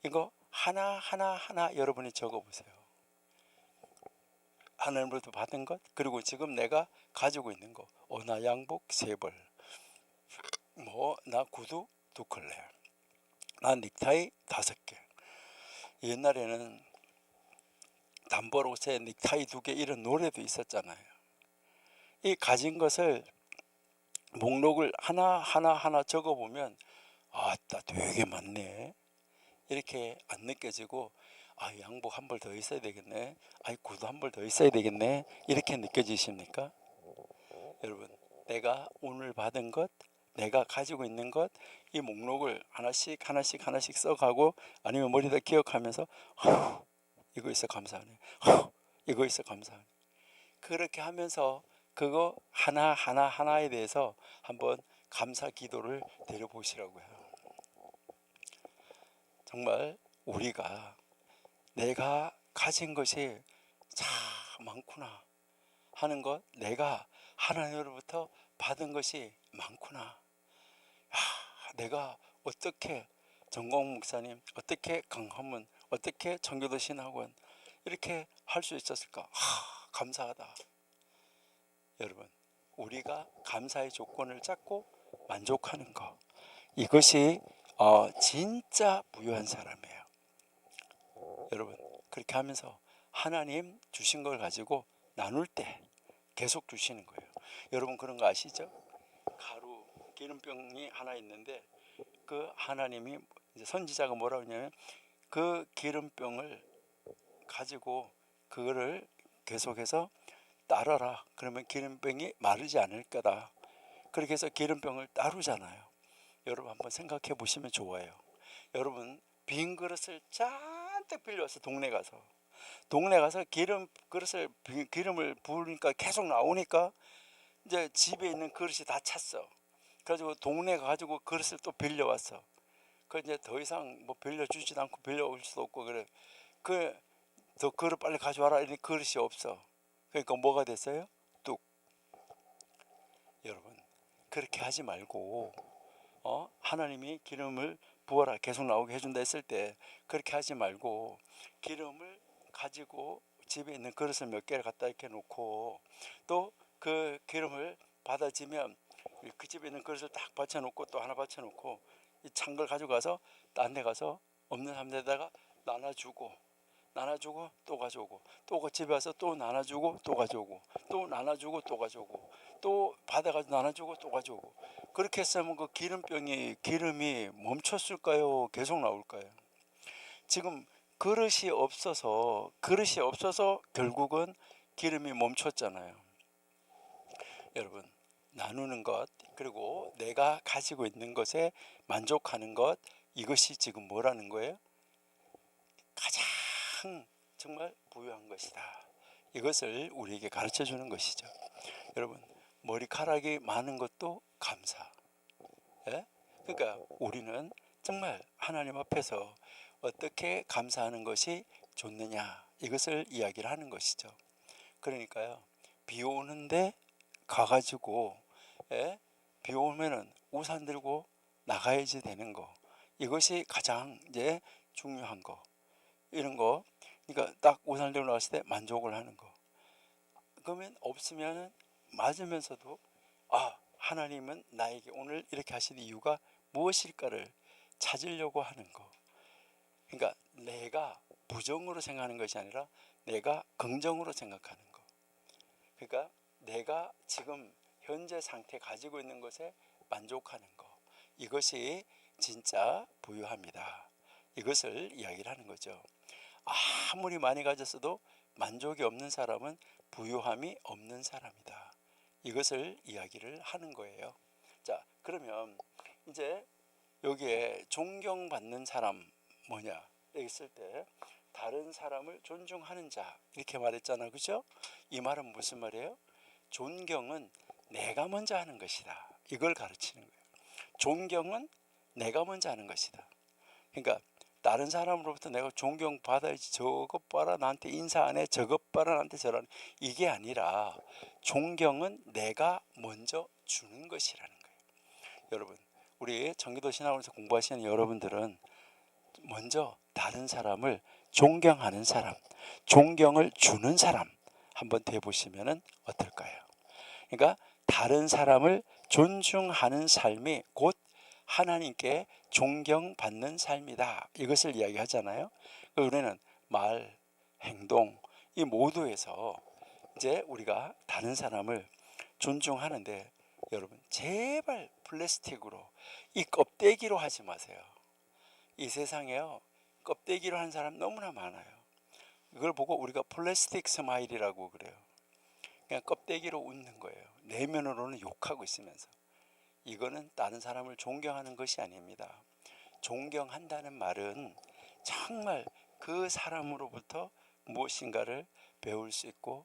A: 이거 하나하나 여러분이 적어보세요. 하늘부터 받은 것, 그리고 지금 내가 가지고 있는 거, 나 양복 3벌, 나 구두 2컬레, 나 넥타이 5개. 옛날에는 담보옷에 넥타이 2개 이런 노래도 있었잖아요. 이 가진 것을 목록을 하나 적어보면 나 되게 많네 이렇게 안 느껴지고, 양복 1벌 더 있어야 되겠네, 구두 1벌 더 있어야 되겠네, 이렇게 느껴지십니까? 여러분, 내가 오늘 받은 것, 내가 가지고 있는 것, 이 목록을 하나씩 써가고, 아니면 머리다 기억하면서 이거 있어 감사하네, 이거 있어 감사하네, 그렇게 하면서 그거 하나에 대해서 한번 감사 기도를 드려보시라고요. 정말 우리가 내가 가진 것이 참 많구나 하는 것, 내가 하나님으로부터 받은 것이 많구나. 내가 어떻게 정광 목사님, 어떻게 강화문, 어떻게 청교도 신학원 이렇게 할 수 있었을까? 감사하다. 여러분, 우리가 감사의 조건을 찾고 만족하는 것, 이것이 진짜 부유한 사람이에요. 여러분, 그렇게 하면서 하나님 주신 걸 가지고 나눌 때 계속 주시는 거예요. 여러분, 그런 거 아시죠? 가루 기름병이 하나 있는데, 그 하나님이 이제 선지자가 뭐라고 하냐면, 그 기름병을 가지고 그거를 계속해서 따르라. 그러면 기름병이 마르지 않을 거다. 그렇게 해서 기름병을 따르잖아요. 여러분, 한번 생각해 보시면 좋아요. 여러분, 빈 그릇을 잔뜩 빌려와서 동네 가서 기름을 부으니까 계속 나오니까 이제 집에 있는 그릇이 다 찼어. 그래가지고 동네 가지고 그릇을 또 빌려왔어. 그 이제 더 이상 뭐 빌려주지도 않고 빌려올 수도 없고, 그래. 더 그릇 빨리 가져와라. 이런 그릇이 없어. 그러니까 뭐가 됐어요? 뚝. 여러분, 그렇게 하지 말고 하나님이 기름을 부어라, 계속 나오게 해준다 했을 때 그렇게 하지 말고, 기름을 가지고 집에 있는 그릇을 몇 개를 갖다 이렇게 놓고, 또 그 기름을 받아지면 그 집에 있는 그릇을 딱 받쳐놓고, 또 하나 받쳐놓고, 이 찬 걸 가져가서 딴 데 가서 없는 사람들에다가 나눠주고 또 가져오고, 또 집에 와서 또 나눠주고 또 가져오고, 또 나눠주고 또 가져오고, 또 받아가지고 나눠주고 또 가져오고. 그렇게 했으면 그 기름이 멈췄을까요? 계속 나올까요? 지금 그릇이 없어서 결국은 기름이 멈췄잖아요. 여러분, 나누는 것, 그리고 내가 가지고 있는 것에 만족하는 것, 이것이 지금 뭐라는 거예요? 가장 정말 부유한 것이다. 이것을 우리에게 가르쳐 주는 것이죠. 여러분, 머리카락이 많은 것도 감사. 예? 그러니까 우리는 정말 하나님 앞에서 어떻게 감사하는 것이 좋느냐, 이것을 이야기를 하는 것이죠. 그러니까요, 비 오는데 가가지고 비 오면은 우산 들고 나가야지 되는 거, 이것이 가장 이제 중요한 거. 이런 거, 그러니까 딱 우산을 들고 나갔을 때 만족을 하는 거. 그러면 없으면 맞으면서도 하나님은 나에게 오늘 이렇게 하신 이유가 무엇일까를 찾으려고 하는 거. 그러니까 내가 부정으로 생각하는 것이 아니라 내가 긍정으로 생각하는 거. 그러니까 내가 지금 현재 상태 가지고 있는 것에 만족하는 거. 이것이 진짜 부유합니다. 이것을 이야기를 하는 거죠. 아무리 많이 가졌어도 만족이 없는 사람은 부유함이 없는 사람이다. 이것을 이야기를 하는 거예요. 자, 그러면 이제 여기에 존경받는 사람 뭐냐 했을 때 다른 사람을 존중하는 자 이렇게 말했잖아, 그죠? 이 말은 무슨 말이에요? 존경은 내가 먼저 하는 것이다. 이걸 가르치는 거예요. 존경은 내가 먼저 하는 것이다. 그러니까 다른 사람으로부터 내가 존경받아야지, 저것 봐라 나한테 인사 안 해, 저것 봐라 나한테 저러네, 이게 아니라 존경은 내가 먼저 주는 것이라는 거예요. 여러분, 우리 청기도 신학원에서 공부하시는 여러분들은 먼저 다른 사람을 존경하는 사람, 존경을 주는 사람 한번 돼보시면 어떨까요? 그러니까 다른 사람을 존중하는 삶이 곧 하나님께 존경받는 삶이다. 이것을 이야기하잖아요. 우리는 말, 행동 이 모두에서 이제 우리가 다른 사람을 존중하는데, 여러분 제발 플라스틱으로, 이 껍데기로 하지 마세요. 이 세상에요, 껍데기로 하는 사람 너무나 많아요. 이걸 보고 우리가 플라스틱 스마일이라고 그래요. 그냥 껍데기로 웃는 거예요. 내면으로는 욕하고 있으면서. 이거는 다른 사람을 존경하는 것이 아닙니다. 존경한다는 말은 정말 그 사람으로부터 무엇인가를 배울 수 있고,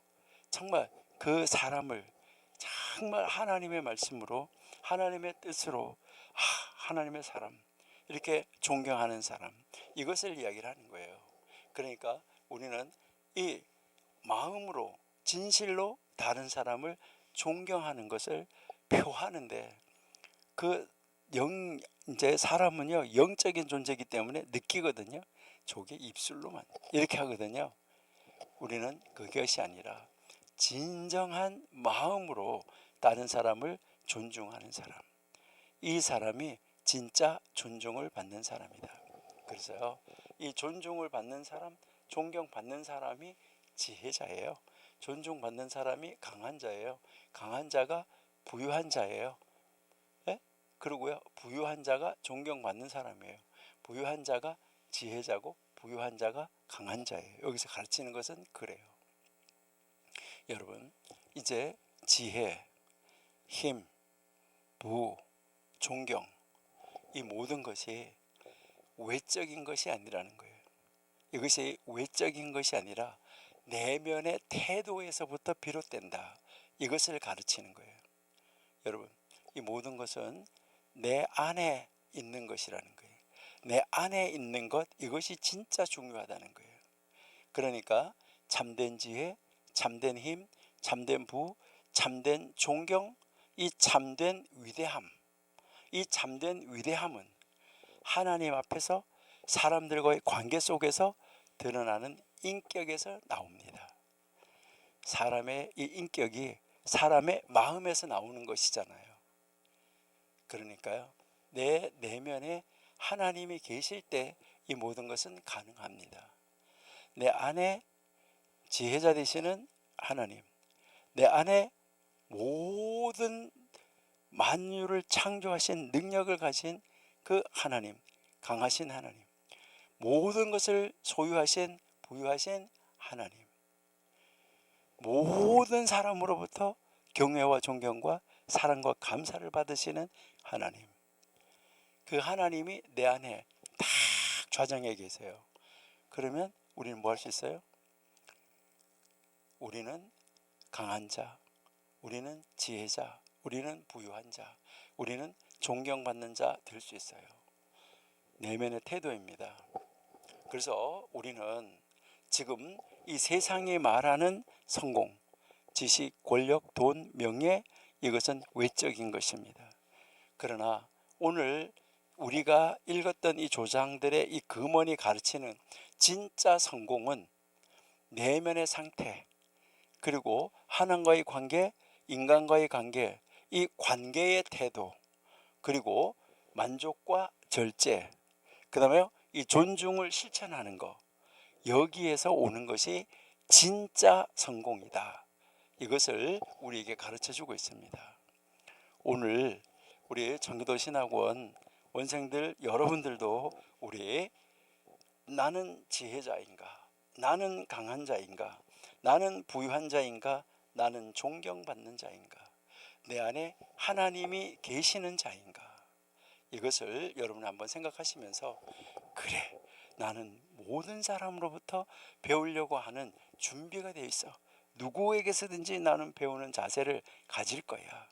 A: 정말 그 사람을 정말 하나님의 말씀으로, 하나님의 뜻으로, 하나님의 사람, 이렇게 존경하는 사람, 이것을 이야기를 하는 거예요. 그러니까 우리는 이 마음으로 진실로 다른 사람을 존경하는 것을 표하는데, 이제 사람은요 영적인 존재이기 때문에 느끼거든요. 저게 입술로만 이렇게 하거든요. 우리는 그것이 아니라 진정한 마음으로 다른 사람을 존중하는 사람, 이 사람이 진짜 존중을 받는 사람이다. 그래서요, 이 존중을 받는 사람, 존경받는 사람이 지혜자예요. 존중받는 사람이 강한 자예요. 강한 자가 부유한 자예요. 예? 그리고요, 부유한 자가 존경받는 사람이에요. 부유한 자가 지혜자고 부유한 자가 강한 자예요. 여기서 가르치는 것은 그래요. 여러분, 이제 지혜, 힘, 부, 존경, 이 모든 것이 외적인 것이 아니라는 거예요. 이것이 외적인 것이 아니라 내면의 태도에서부터 비롯된다. 이것을 가르치는 거예요. 여러분, 이 모든 것은 내 안에 있는 것이라는 거예요. 내 안에 있는 것, 이것이 진짜 중요하다는 거예요. 그러니까 참된 지혜, 참된 힘, 참된 부, 참된 존경, 이 참된 위대함, 이 참된 위대함은 하나님 앞에서 사람들과의 관계 속에서 드러나는 인격에서 나옵니다. 사람의 이 인격이 사람의 마음에서 나오는 것이잖아요. 그러니까요, 내 내면에 하나님이 계실 때 이 모든 것은 가능합니다. 내 안에 지혜자 되시는 하나님, 내 안에 모든 만유를 창조하신 능력을 가진 그 하나님, 강하신 하나님, 모든 것을 소유하신 부유하신 하나님, 모든 사람으로부터 경외와 존경과 사랑과 감사를 받으시는 하나님, 그 하나님이 내 안에 딱 좌정해 계세요. 그러면 우리는 뭐 할 수 있어요? 우리는 강한 자, 우리는 지혜자, 우리는 부유한 자, 우리는 존경받는 자 될 수 있어요. 내면의 태도입니다. 그래서 우리는 지금 이 세상이 말하는 성공, 지식, 권력, 돈, 명예, 이것은 외적인 것입니다. 그러나 오늘 우리가 읽었던 이 조상들의 이 금언이 가르치는 진짜 성공은 내면의 상태, 그리고 하나님과의 관계, 인간과의 관계, 이 관계의 태도, 그리고 만족과 절제, 그 다음에 이 존중을 실천하는 거, 여기에서 오는 것이 진짜 성공이다. 이것을 우리에게 가르쳐 주고 있습니다. 오늘 우리 청교도 신학원 원생들 여러분들도 우리 나는 지혜자인가, 나는 강한 자인가, 나는 부유한 자인가, 나는 존경받는 자인가, 내 안에 하나님이 계시는 자인가, 이것을 여러분 한번 생각하시면서 그래, 나는 모든 사람으로부터 배우려고 하는 준비가 되어 있어. 누구에게서든지 나는 배우는 자세를 가질 거야.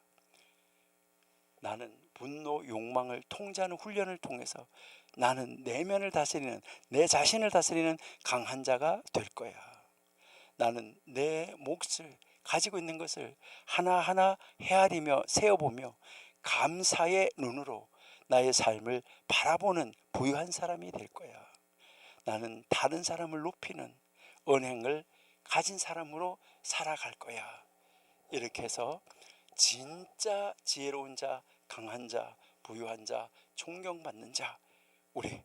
A: 나는 분노, 욕망을 통제하는 훈련을 통해서 나는 내면을 다스리는, 내 자신을 다스리는 강한 자가 될 거야. 나는 내 몫을 가지고 있는 것을 하나하나 헤아리며 세어보며 감사의 눈으로 나의 삶을 바라보는 부유한 사람이 될 거야. 나는 다른 사람을 높이는 언행을 가진 사람으로 살아갈 거야. 이렇게 해서 진짜 지혜로운 자, 강한 자, 부유한 자, 존경받는 자, 우리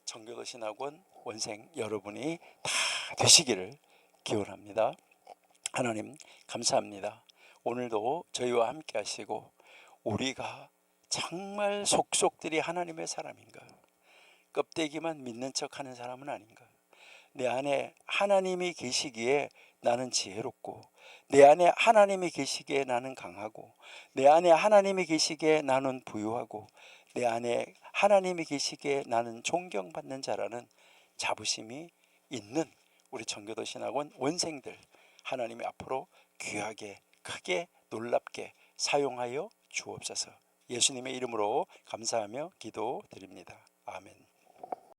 A: 청교도 신학원 원생 여러분이 다 되시기를 기원합니다. 하나님 감사합니다. 오늘도 저희와 함께 하시고 우리가 정말 속속들이 하나님의 사람인가, 껍데기만 믿는 척하는 사람은 아닌가, 내 안에 하나님이 계시기에 나는 지혜롭고, 내 안에 하나님이 계시기에 나는 강하고, 내 안에 하나님이 계시기에 나는 부유하고, 내 안에 하나님이 계시기에 나는 존경받는 자라는 자부심이 있는 우리 청교도 신학원 원생들, 하나님이 앞으로 귀하게 크게 놀랍게 사용하여 주옵소서. 예수님의 이름으로 감사하며 기도드립니다. 아멘.